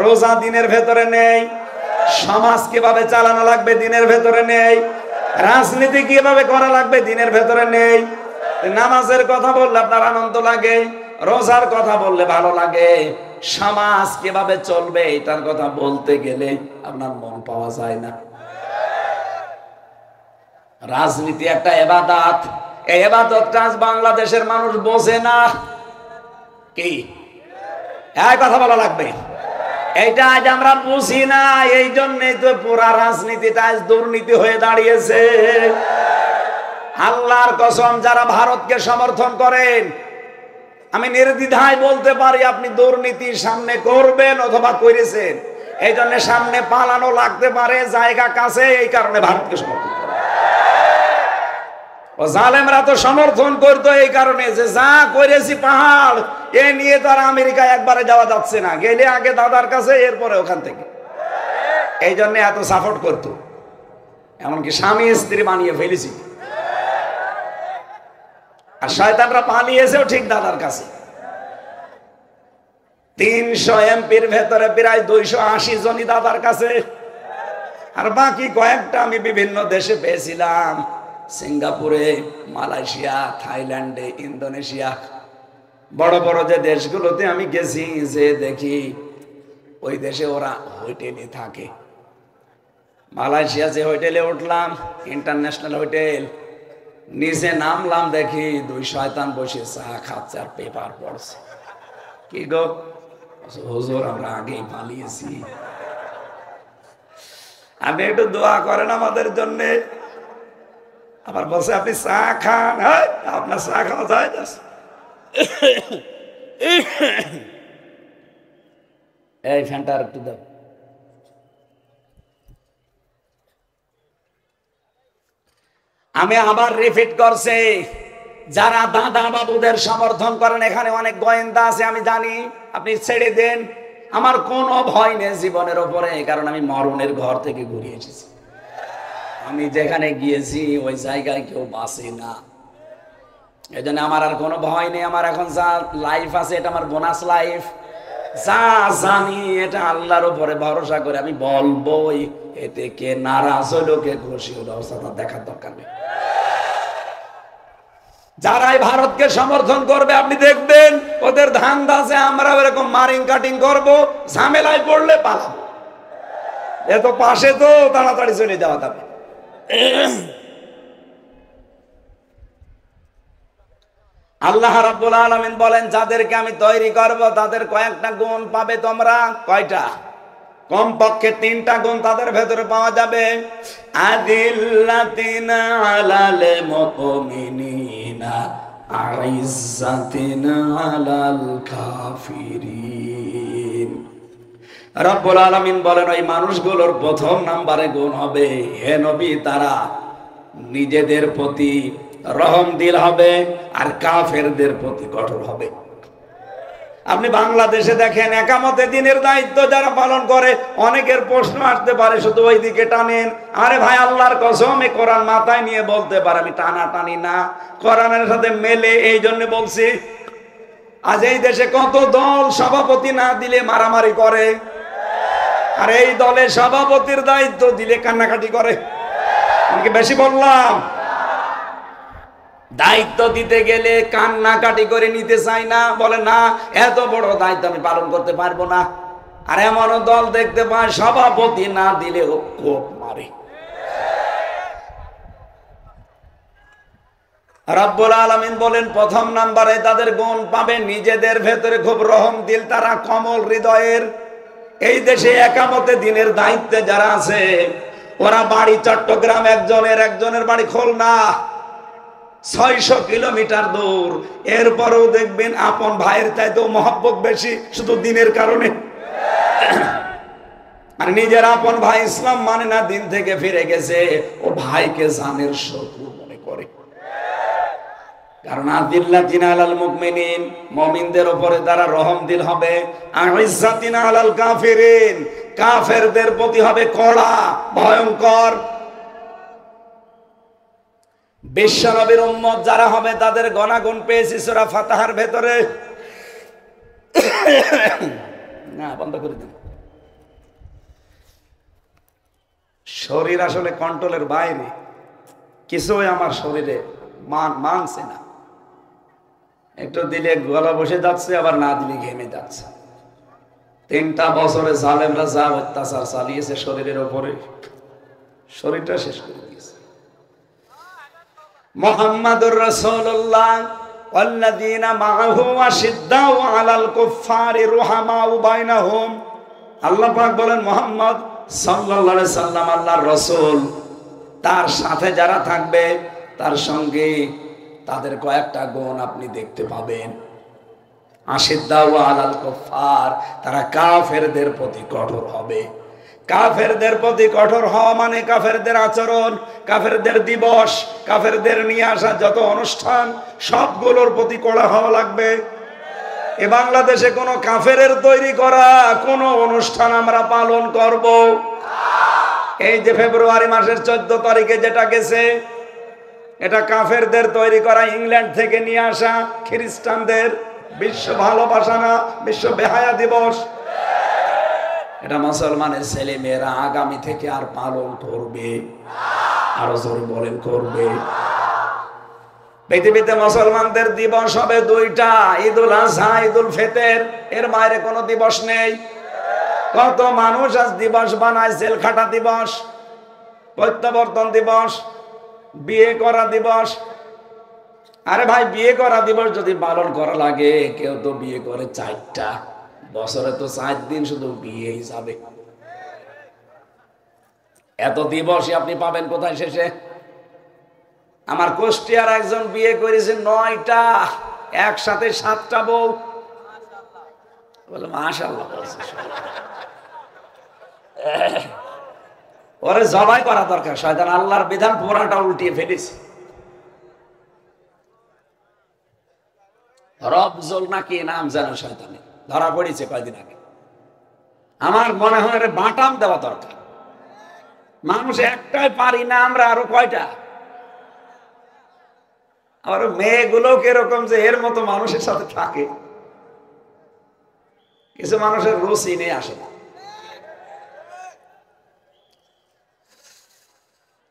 Speaker 1: রোজা দিনের ভেতরে নেই। সমাজ কিভাবে চালানো লাগবে দিনের ভেতরে নেই। রাজনীতি কিভাবে করা লাগবে দিনের ভেতরে নেই। নামাজের কথা বললে আপনার আনন্দ লাগে, রোজার কথা বললে ভালো লাগে, সমাজ কিভাবে চলবে এটার কথা বলতে গেলে আপনার মন পাওয়া যায় না। রাজনীতি একটা ইবাদত, এই ইবাদতটা আজ বাংলাদেশের মানুষ বোঝে না। কি এই কথা বলা লাগবে? এইটা আজ আমরা বুঝি না, এই জন্যই তো পুরা রাজনীতিটা আজ দুর্নীতি হয়ে দাঁড়িয়েছে। আল্লাহর কসম, যারা ভারতকে সমর্থন করেন, আমি নির্দ্বিধায় বলতে পারি, আপনি দুর্নীতি সামনে করবেন অথবা করেছেন, এই জন্য সামনে পালানো লাগতে পারে, জায়গা কাছে, এই কারণে ভারতকে সমর্থন করে। ও জালেমরা তো সমর্থন করতো এই কারণে যে যা করেছি পাহাড় এ নিয়ে তো আর আমেরিকায় একবারে যাওয়া যাচ্ছে না, গেলে আগে দাদার কাছে, এরপরে ওখান থেকে। এই জন্য এত সাপোর্ট করতো, এমনকি স্বামী স্ত্রী বানিয়ে ফেলেছি। আর শয়তানরা পালিয়েছেও ঠিক দাদার কাছে। 300 এমপির ভেতরে প্রায় 280 জনই দাদার কাছে, আর বাকি কয়েকটা আমি বিভিন্ন দেশে পেয়েছিলাম, সিঙ্গাপুরে, মালয়েশিয়া, থাইল্যান্ডে, ইন্দোনেশিয়া, বড় বড় যে দেশগুলোতে আমি গেছি, যে দেখি ওই দেশে ওরা হোটেলে থাকে। মালয়েশিয়া যে হোটেলে উঠলাম, ইন্টারন্যাশনাল হোটেল, নিচে নামলাম, দেখি 2 শয়তান বসে চা খাচ্ছে আর পেপার পড়ছে। কি গো হুজুর, আমরা আগেই পালিয়েছি, আপনি একটু দোয়া করেন আমাদের জন্য। আবার বলছে আপনি চা খান, আপনার চা খাওয়া যায়? এই ফ্যানটা আর একটু দাও। আমি আবার রিপিট করছি, যারা দাদা বাবুদের সমর্থন করেন, এখানে অনেক গোয়েন্দা আছে, আমি জানি, আপনি ছেড়ে দেন, আমার কোনো ভয় নেই জীবনের ওপরে, কারণ আমি মরণের ঘর থেকে ঘুরে এসেছি। আমি যেখানে গিয়েছি ওই জায়গায় কেউ বাঁচে না, এই জন্য আমার আর কোনো ভয় নেই। আমার এখন যা লাইফ আছে এটা আমার বোনাস লাইফ, যা জানি এটা আল্লাহর উপরে ভরসা করে আমি বলবোই। এতে কে নারাজ হলো কে খুশি হলো সেটা দেখার দরকার নেই। যারাই ভারতকে সমর্থন করবে আপনি দেখবেন ওদের ধান্দা আছে আমরা এরকম মারিং কাটিং করব, ঝামেলায় পড়লে পালাবো, এত পাশে তো তাড়াতাড়ি চলে যাওয়া যাবে। আল্লাহ রাব্বুল আলামিন বলেন, যাদেরকে আমি তৈরি করব তাদের কয়েকটা গুণ পাবে তোমরা। কয়টা? কমপক্ষে 3টা গুণ তাদের ভেতরে পাওয়া যাবে। আদিল্লাতিনা আলাল মুমিনিনা আইজ্জাতিনা আলাল কাফিরিন। রব্বুল আলামিন বলেন ওই মানুষগুলোর প্রথম নম্বরে গুণ হবে, হে নবী, তারা নিজেদের প্রতি রহম দিল হবে আর কাফেরদের প্রতি কঠোর হবে। আপনি বাংলাদেশে দেখেন একামতে দিনের দায়িত্ব যারা পালন করে, অনেকের প্রশ্ন আসতে পারে শুধু ওই দিকে টানেন। আরে ভাই, আল্লাহর কসম এই কোরআন মাথায় নিয়ে বলতে পারে আমি টানা টানি না, কোরআনের সাথে মেলে, এই জন্য বলছি। আজ এই দেশে কত দল সভাপতি না দিলে মারামারি করে, আর এই দলে সভাপতির দায়িত্ব দিলে কান্নাকাটি করে। আমি কি বেশি বললাম? দায়িত্ব দিতে গেলে কান্নাকাটি করে নিতে চাই না, বলে না এত বড় দায়িত্ব আমি পালন করতে পারবো না। আর এমন দল দেখতে পায় সভাপতি না দিলেও কোপ মারে। রব্বুল আলামিন বলেন প্রথম নম্বরে তাদের গুণ পাবে নিজেদের ভেতরে খুব রহম দিল, তারা কমল হৃদয়ের। এই দেশে একামতে দিনের দায়িত্বে যারা আছে ওরা বাড়ি চট্টগ্রাম, একজনের বাড়ি খুলনা, 600 কিলোমিটার দূর, এরপরেও দেখবেন আপন ভাইয়ের চাইতেও মহব্বত বেশি, শুধু দিনের কারণে। আর নিজের আপন ভাই ইসলাম মানে না, দিন থেকে ফিরে গেছে, ও ভাইকে জানের শত্রু মনে করে। কারণ আদিল্লাতিনা আলাল মুমিনিন, মুমিনদের উপরে তারা রহম দিল হবে, আইজ্জাতিনা আলাল কাফিরিন, কাফেরদের প্রতি হবে কড়া, ভয়ঙ্কর। বিশ্বনবীর উম্মত যারা হবে তাদের গণাগুণ পেয়েছি সূরা ফাতিহার ভেতরে। না, বন্ধ করে দিন। শরীর আসলে কন্ট্রোলের বাইরে, কিছুই আমার শরীরে মানছে না। একটু দিলে গলা বসে যাচ্ছে, আবার না দিলে ঘেমে যাচ্ছে। 3টা বছরে জালেমরা যা অত্যাচার চালিয়েছে শরীরের উপরে, শরীরটা শেষ করে দিয়েছে। মুহাম্মাদুর রাসূলুল্লাহ ওয়াল্লাযীনা মাআহু আশিদ্দাউ আলাল কুফফারি রুহামাউ বাইনাহুম। আল্লাহ পাক বলেন মুহাম্মদ সাল্লাল্লাহু আলাইহি সাল্লাম আল্লাহর রাসূল, তার সাথে যারা থাকবে তার সঙ্গে তাদের কয়েকটা গুণ আপনি দেখতে পাবেন। আশিদ্দাউ আলাল কুফার, তারা কাফেরদের প্রতি কঠোর হবে। কাফেরদের প্রতি কঠোর হওয়া মানে কাফেরদের আচরণ, কাফেরদের দিবস, কাফেরদের নিয়ে আসা যত অনুষ্ঠান সবগুলোর প্রতি কড়া হওয়া লাগবে। এ বাংলাদেশে কোনো কাফেরের তৈরি করা কোনো অনুষ্ঠান আমরা পালন করব? এই যে ফেব্রুয়ারি মাসের 14 তারিখে যেটা গেছে, এটা কাফেরদের তৈরি করা, ইংল্যান্ড থেকে নিয়ে আসা খ্রিস্টানদের বিশ্ব ভালোবাসা না, বিশ্ব বেহায়া দিবস। এটা মুসলমানের ছেলে মেয়েরা আগামী থেকে আর পালন করবে? আরো জোরে বলেন, করবে? পৃথিবীতে মুসলমানদের দিবস হবে দুইটা, ঈদুল আজহা, ঈদুল ফিতর, এর বাইরে কোনো দিবস নেই। কত মানুষ আজ দিবস বানায়, জেল খাটা দিবস, প্রত্যাবর্তন দিবস, বিয়ে করা দিবস। আরে ভাই, বিয়ে করা দিবস যদি পালন করা লাগে, কেউ তো বিয়ে করে 4টা, বছরে তো 4 দিন শুধু বিয়ে হিসাবে। এত দিবসই আপনি পাবেন কোথায় শেষে? আমার কুষ্টিয়ার একজন বিয়ে করেছে 9টা, একসাথে 7টা বউ। বলে মাশাআল্লাহ, ওরে জবাই করা দরকার। শয়তান আল্লাহর বিধান পুরাটা উল্টিয়ে ফেলেছে। রবজল নাকি নাম জানো শয়তানে, ধরা পড়েছে কয়দিন আগে। আমার মনে হয় বাটাম দেওয়া দরকার। মানুষ একটাই পারি না আমরা, আরো কয়টা? আর মেয়েগুলো কিরকম যে এর মতো মানুষের সাথে থাকে। কিছু মানুষের রুচি নেই, আসে না।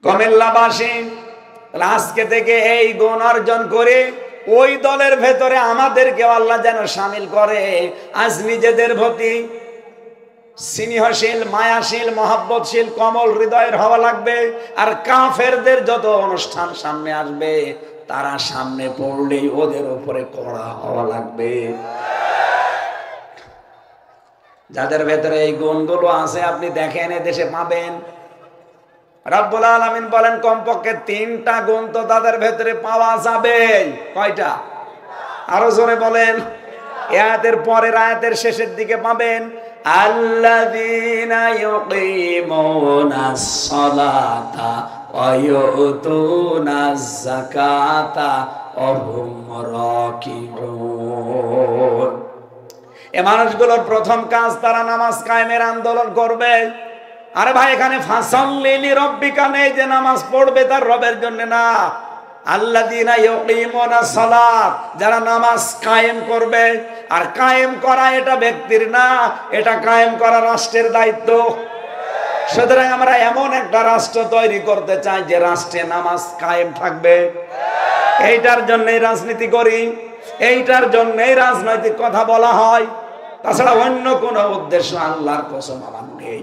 Speaker 1: কুমিল্লাবাসী আজকে থেকে এই গুণ অর্জন করে ওই দলের ভেতরে আমাদেরকে আল্লাহ যেন শামিল করে। আজ নিজেদের প্রতি স্নেহশীল, মায়াশীল, মহব্বতশীল, কমল হৃদয়ের হওয়া লাগবে। আর কাফেরদের যত অনুষ্ঠান সামনে আসবে, তারা সামনে পড়লেই ওদের উপরে কড়া হওয়া লাগবে। যাদের ভেতরে এই গুণগুলো আছে আপনি দেখেন, এদেশে পাবেন। রব্বুল আলামিন বলেন কমপক্ষে 3টা গুণ তো তাদের ভেতরে পাওয়া যাবে। কয়টা? আরো জোরে বলেন। আয়াতের পরের আয়াতের শেষের দিকে পাবেন, আল্লাযীনা ইউকিমুনাস সালাতা ওয়া ইউতুনাজ যাকাতা ওয়া হুম রাকিউন। এই মানুষগুলোর প্রথম কাজ, তারা নামাজ কায়েমের আন্দোলন করবে। আরে ভাই, এখানে ফাসাল্লি লিরাব্বিকা নেই যে নামাজ পড়বে তার রবের জন্য না। আল্লাযীনা ইউকিমুনাস সালাত, যারা নামাজ কায়েম করবে। আর কায়েম করা এটা ব্যক্তির না, এটা কায়েম করা রাষ্ট্রের দায়িত্ব। সুতরাং আমরা এমন একটা রাষ্ট্র তৈরি করতে চাই যে রাষ্ট্রে নামাজ কায়েম থাকবে। এইটার জন্যই রাজনীতি করি, এইটার জন্যই রাজনৈতিক কথা বলা হয়। তাছাড়া অন্য কোনো উদ্দেশ্য আল্লাহর কসম আমার নেই।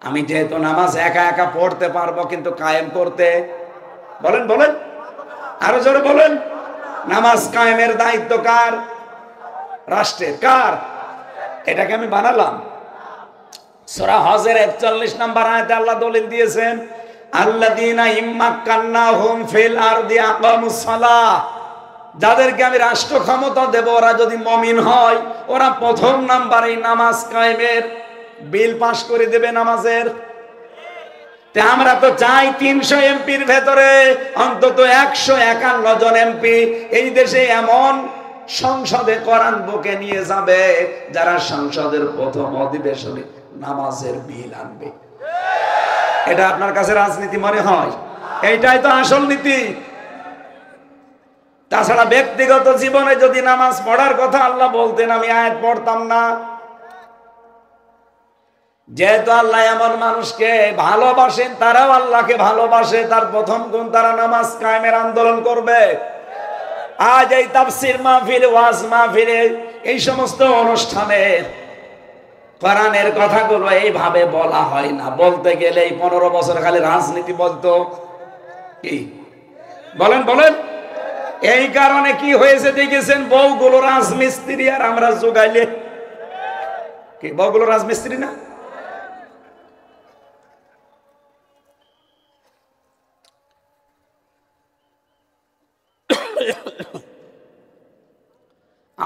Speaker 1: আমি যেহেতু নামাজ একা একা পড়তে পারবো, কিন্তু কায়েম করতে, বলেন বলেন, আরো জোরে বলেন, নামাজ কায়েমের দায়িত্ব কার? রাষ্ট্রের। কার? এটাকে আমি বানালাম। সূরা হজের 41 নম্বর আয়াতে আল্লাহ দলিল দিয়েছেন, আল্লাযীনা ইম্মাক্কান্নাহুম ফিল আরদি আকামুস সালাহ, যাদেরকে আমি রাষ্ট্র ক্ষমতা দেব, ওরা যদি মুমিন হয়, ওরা প্রথম নাম্বারে নামাজ কায়েমের বিল পাশ করে দেবে নামাজের। আমরা তো চাই 300 এমপির ভেতরে অন্তত 151 জন এমপি এই দেশে এমন সংসদে কোরআন বুকে নিয়ে যাবে যারা সংসদের প্রথম অধিবেশনে নামাজের বিল আনবে। এটা আপনার কাছে রাজনীতি মনে হয়? এইটাই তো আসল নীতি। তাছাড়া ব্যক্তিগত জীবনে যদি নামাজ পড়ার কথা আল্লাহ বলতেন, আমি আয়াত পড়তাম না। যেহেতু আল্লাহ এমন মানুষকে ভালোবাসেন, তারাও আল্লাহকে ভালোবাসে, তার প্রথম গুণ তারা নামাজ কায়েমের আন্দোলন করবে। আজ এই তাফসীর মাহফিল, ওয়াজ মাহফিল, এই সমস্ত অনুষ্ঠানে কোরআনের কথাগুলো এইভাবে বলা হয় না। বলতে গেলে এই 15 বছর খালি রাজনীতি বলতো। কি বলেন বলেন? এই কারণে কি হয়েছে দেখেছেন, বউগুলো রাজমিস্ত্রি আর আমরা জোগাইলে কি বউগুলো রাজমিস্ত্রি না?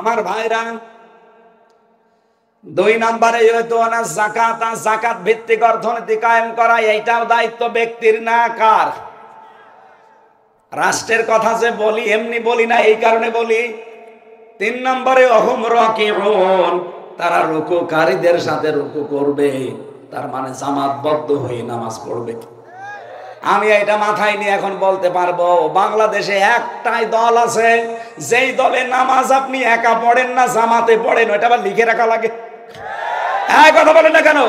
Speaker 1: আমার ভাইরা, 2 নম্বরে যাকাত ভিত্তিক অর্থনীতি কায়েম করা, এইটাও দায়িত্ব ব্যক্তির না, কার? রাষ্ট্রের কথা যে বলি এমনি বলি না, এই কারণে বলি। 3 নম্বরে অহুম রাকিউন, তারা রুকুকারীদের সাথে রুকু করবে, তার মানে জামাতবদ্ধ হয়ে নামাজ পড়বে। আমি এটা মাথায় নিয়ে এখন বলতে পারবো, বাংলাদেশে একটাই দল আছে, যেই দলে নামাজ আপনি একা পড়েন না, জামাতে পড়েন, ওটা আবার লিখে রাখা লাগে। কথা বলেন না কেন?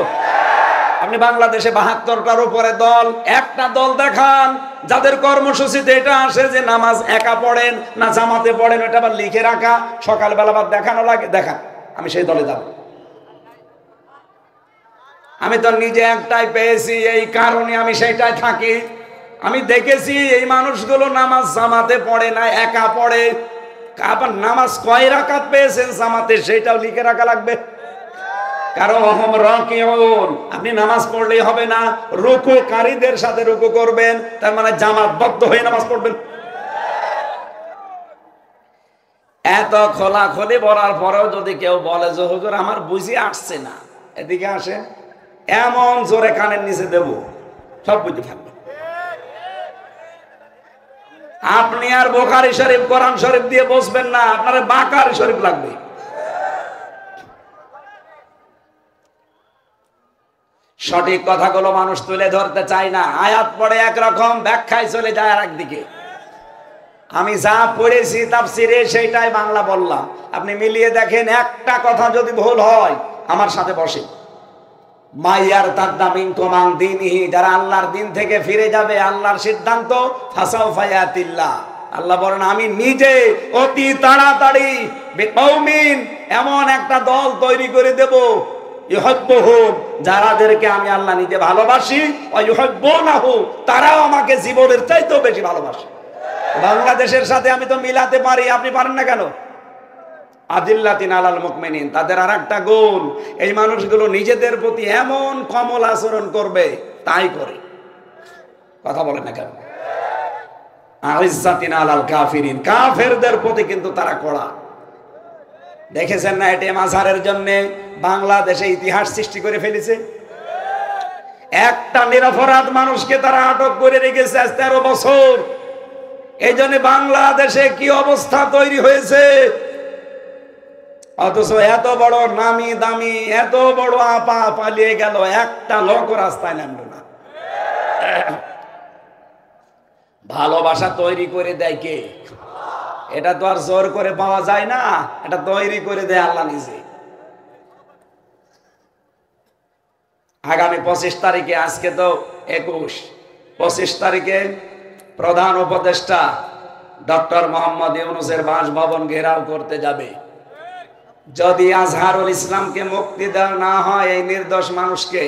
Speaker 1: আপনি বাংলাদেশে 72টার উপরে দল, একটা দল দেখান যাদের কর্মসূচিতে এটা আসে যে নামাজ একা পড়েন না জামাতে পড়েন, ওটা আবার লিখে রাখা, সকালবেলা আবার দেখানো লাগে। দেখান, আমি সেই দলে যাব। আমি তো নিজে একটাই পেয়েছি, এই কারণে আমি সেইটাই থাকি। আমি দেখেছি এই মানুষগুলো নামাজ জামাতে পড়ে না, একা পড়ে। আবার নামাজ কয় রাকাত পেয়েছেন জামাতে, সেটাও লিখে রাখা লাগবে। কারণ আপনি নামাজ পড়লেই হবে না, রুকুকারীদের সাথে রুকু করবেন, তার মানে জামাতবদ্ধ হয়ে নামাজ পড়বেন। এত খোলাখুলি বলার পরেও যদি কেউ বলে যে হুজুর আমার বুঝি আসছে না, এদিকে আসে, এমন জোরে কানের নিচে দেব, সব বুঝতে থাকবে। আপনি আর বুখারী শরীফ কোরআন শরীফ দিয়ে বসবেন না, আপনার বাকারি শরীফ লাগবে। সঠিক কথাগুলো মানুষ তুলে ধরতে চায় না, আয়াত পড়ে একরকম, ব্যাখ্যায় চলে যায় আর একদিকে। আমি যা পড়েছি তাফসিরে সেইটাই বাংলা বললাম, আপনি মিলিয়ে দেখেন, একটা কথা যদি ভুল হয় আমার সাথে বসে। মাইয়ার তাদ্দামিন কোমান দিনহি, যারা আল্লাহর দিন থেকে ফিরে যাবে, আল্লাহর সিদ্ধান্ত ফাসাউফা ইয়াতিল্লাহ, আল্লাহ বলেন আমি নিজে অতি তাড়াতাড়ি বিকৌমিন, এমন একটা দল তৈরি করে দেব, ইউহিব্বুহুম, যারাদেরকে আমি আল্লাহ নিজে ভালোবাসি, ওয়া ইউহিব্বুনাহু, তারাও আমাকে জীবনের চাইতেও বেশি ভালোবাসে। বাংলাদেশের সাথে আমি তো মিলাতে পারি, আপনি পারেন না কেন? আদিল্লাতিন আলাল মুমিনিন, তাদের আরেকটা গুণ, এই মানুষগুলো নিজেদের প্রতি এমন কমল আচরণ করবে, তাই করে। কথা বলেন না কেন? আইজ্জাতিন আলাল কাফিরিন, কাফেরদের প্রতি কিন্তু তারা কড়া। দেখেছেন না এটিএম আজহারের জন্য বাংলাদেশে ইতিহাস সৃষ্টি করে ফেলেছে। একটা নিরপরাধ মানুষকে তারা আটক করে রেখেছে আজ 13 বছর। এই জন্য বাংলাদেশে কি অবস্থা তৈরি হয়েছে। অথচ এত বড় নামি দামি, এত বড় আপা পালিয়ে গেল, একটা লোক রাস্তায় নামলো না। ভালোবাসা তৈরি করে দেয় কে? এটা তো আর জোর করে পাওয়া যায় না, এটা তৈরি করে দেয় আল্লাহ নিজে। আগামী 25 তারিখে, আজকে তো 21, 25 তারিখে প্রধান উপদেষ্টা ডক্টর মোহাম্মদ ইউনূসের বাসভবন ঘেরাও করতে যাবে। যদি আজহারুল ইসলামকে মুক্তি দেওয়া না হয় এই নির্দোষ মানুষকে,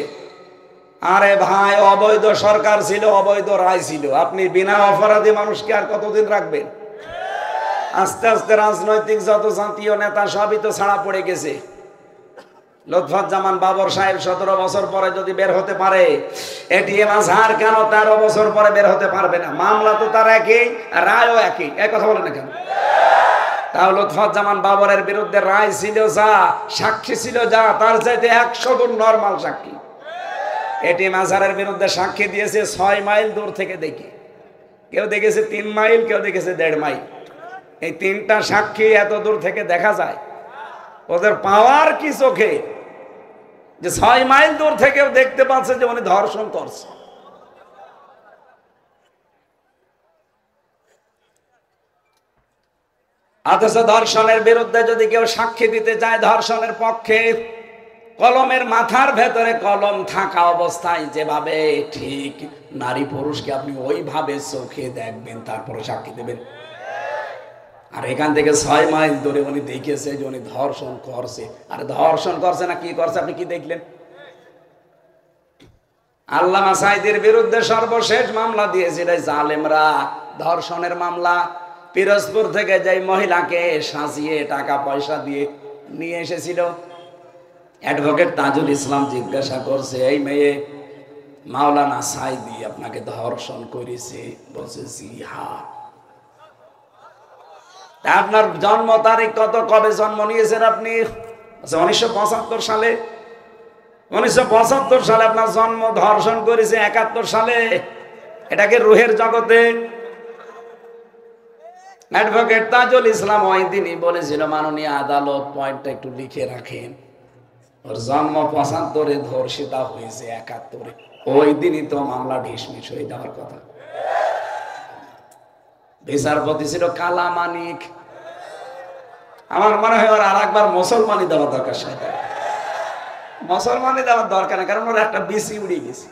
Speaker 1: আরে ভাই, অবৈধ সরকার ছিল, অবৈধ রায় ছিল, আপনি বিনা অপরাধী মানুষকে আর কতদিন রাখবেন? আস্তে আস্তে রাজনৈতিক যত জাতীয় নেতা সবই তো ছাড়া পড়ে গেছে। লুৎফুজ্জামান বাবর সাহেব 17 বছর পরে যদি বের হতে পারে, এটিএম আজহার কেন 13 বছর পরে বের হতে পারবে না? মামলা তো তার একই, রায়ও একই, এক কথা বলে না কেন? তাও লুৎফুজ্জামান বাবরের বিরুদ্ধে রায় ছিল যা, সাক্ষী ছিল যা, তার চাইতে 100 গুণ নরমাল সাক্ষী। এটিএম আজহারের বিরুদ্ধে সাক্ষী দিয়েছে 6 মাইল দূর থেকে দেখে, কেউ দেখেছে 3 মাইল, কেউ দেখেছে 1.5 মাইল। এই 3টা সাক্ষী এত দূর থেকে দেখা যায়, ওদের পাওয়ার কি চোখে যে 6 মাইল দূর থেকেও দেখতে পাচ্ছে যে উনি ধর্ষণ করছে। অথচ ধর্ষণের বিরুদ্ধে যদি কেউ সাক্ষী দিতে চায় ধর্ষণের পক্ষে, কলমের মাথার ভেতরে কলম থাকা অবস্থায় যেভাবে ঠিক নারী পুরুষকে আপনি ওইভাবে চোখে দেখবেন, তারপরে সাক্ষী দেবেন। আর এখান থেকে 6 মাইল দূরে উনি দেখেছে যে উনি ধর্ষণ করছে। আর ধর্ষণ করছে না কি করছে আপনি কি দেখলেন? আল্লামা সাঈদীর বিরুদ্ধে সর্বশেষ মামলা দিয়েছিল জালেমরা, ধর্ষণের মামলা। পিরোজপুর থেকে যে মহিলাকে সাজিয়ে টাকা পয়সা দিয়ে নিয়ে এসেছিল, অ্যাডভোকেট তাজুল ইসলাম জিজ্ঞাসা করছে, এই মেয়ে মাওলানা সাঈদী আপনাকে ধর্ষণ করেছে? বলছে জি হ্যাঁ। আপনার জন্ম তারিখ কত, কবে জন্ম নিয়েছেন আপনি? 1975 সালে। 1975 সালে আপনার জন্ম, ধর্ষণ করেছে 71 সালে। এটাকে রুহের জগতে। অ্যাডভোকেট তাজুল ইসলাম ওই দিনই বলেছিল, মাননীয় আদালত পয়েন্টটা একটু লিখে রাখেন, ওর জন্ম 75-এ, ধর্ষিতা হয়েছে 71-এ। ওই দিনই তো মামলা ঢিসমিস হয়ে যাওয়ার কথা। বিচারপতি ছিল কালা মানিক। আমার মনে হয় ওর আর একবার মুসলমানি দেওয়া দরকার। সাথে মুসলমানি দেওয়ার দরকার নেই, কারণ ওর একটা বিসি উড়ে গেছে।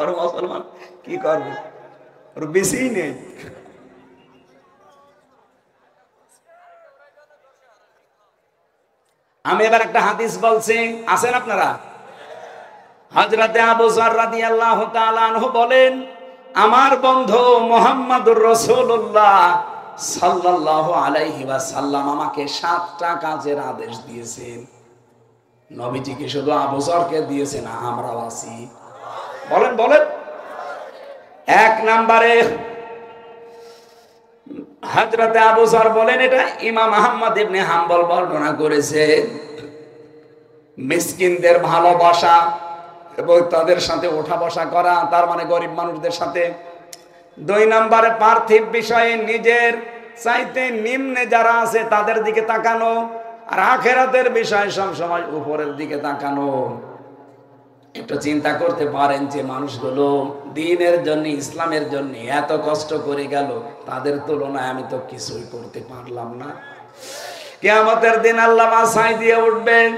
Speaker 1: ওর মুসলমান কি করবে, ওর বিসি নেই। আমি এবার একটা হাদিস বলছি, আছেন আপনারা? হযরতে আবু যর রাদিয়াল্লাহু তাআলা আনহু বলেন, আমার বন্ধু মুহাম্মদুর রাসূলুল্লাহ সাল্লাল্লাহু আলাইহি ওয়াসাল্লাম আমাকে 7টা কাজের আদেশ দিয়েছেন। নবীজিকে শুধু আবু যরকে দিয়েছেন, আমরাও আছি। বলেন বলেন। 1 নম্বরে হযরতে আবু যর বলেন, এটা ইমাম আহমদ ইবনে হাম্বল বর্ণনা করেছে, মিসকিনদের ভালোবাসা এবং তাদের সাথে ওঠা বসা করা, তার মানে গরিব মানুষদের সাথে। 2 নম্বরে পার্থিব বিষয়ে নিজের চাইতে নিম্নে যারা আছে তাদের দিকে তাকানো, আর আখেরাতের বিষয়ে সব সময় উপরের দিকে তাকানো। একটু চিন্তা করতে পারেন যে মানুষগুলো দ্বীনের জন্য, ইসলামের জন্য এত কষ্ট করে গেল, তাদের তুলনায় আমি তো কিছুই করতে পারলাম না। কিয়ামতের দিন আল্লাহ মাসাই দিয়ে উঠবেন,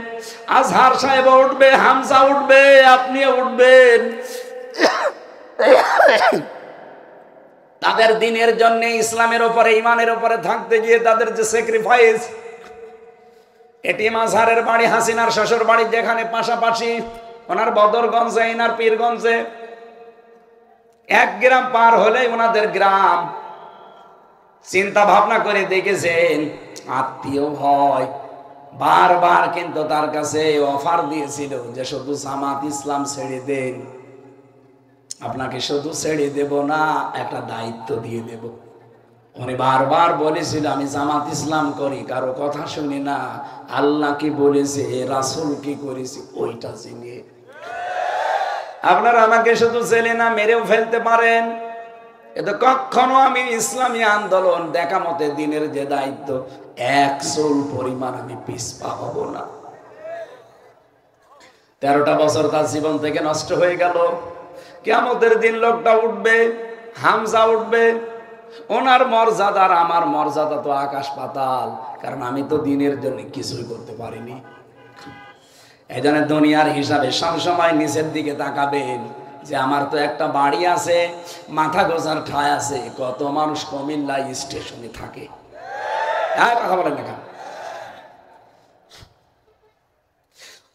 Speaker 1: আজহার সাহেব উঠবে, হামজা উঠবে, আপনিও উঠবেন। তাদের দ্বীনের জন্য, ইসলামের উপরে, ইমানের উপরে থাকতে গিয়ে তাদের যে স্যাক্রিফাইস। এটি আজহারের বাড়ি হাসিনার শ্বশুর বাড়ি যেখানে পাশাপাশি, ওনার বদরগঞ্জে, ইনার পীরগঞ্জে 1 গ্রাম পার হলেই ওনাদের গ্রাম। চিন্তা ভাবনা করে দেখেছেন, আত্মীয় হয় বারবার, কিন্তু তার কাছে অফার দিয়েছিল যে শুধু জামাত ইসলাম ছেড়ে দেন, আপনাকে শুধু ছেড়ে দেব না, একটা দায়িত্ব দিয়ে দেব। উনি বারবার বলেছিল, আমি জামাত ইসলাম করি, কারো কথা শুনি না, আল্লাহ কি বলেছে, রাসূল কি করেছে ওইটা চিনি। আপনারা আমাকে শুধু ছেলে না, মেরেও ফেলতে পারেন, কিন্তু কখনো আমি ইসলামী আন্দোলন দেখা মতে দিনের যে দায়িত্ব, 1 চুল পরিমাণ আমি পিছপা হব না। 13টা বছর তার জীবন থেকে নষ্ট হয়ে গেল। কিয়ামতের দিন লোকটা উঠবে, হামজা উঠবে, ওনার মর্যাদা আর আমার মর্যাদা তো আকাশ পাতাল, কারণ আমি তো দিনের জন্য কিছুই করতে পারিনি। এজন্য দুনিয়ার হিসাবে সবসময় নিচের দিকে তাকাবেন, যে আমার তো একটা বাড়ি আছে, মাথা গোজার ঠাঁই আছে, কত মানুষ কুমিল্লা স্টেশনে থাকে। কথা বলেন না।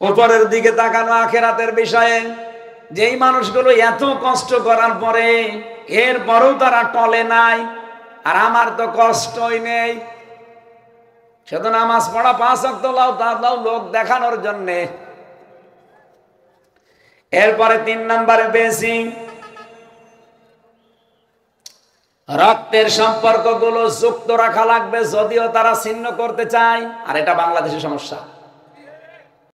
Speaker 1: উপরের দিকে তাকানো আখেরাতের বিষয়ে। যেই মানুষগুলো এত কষ্ট করার পরে এরপরেও তারা টলে নাই, আর আমার তো কষ্টই নেই, শুধু নামাজ পড়া 5 ওয়াক্ত তাও লোক দেখানোর জন্যে। এরপরে 3 নম্বরে বেশি রক্তের সম্পর্কগুলো যুক্ত রাখা লাগবে, যদিও তারা ছিন্ন করতে চায়। আর এটা বাংলাদেশের সমস্যা।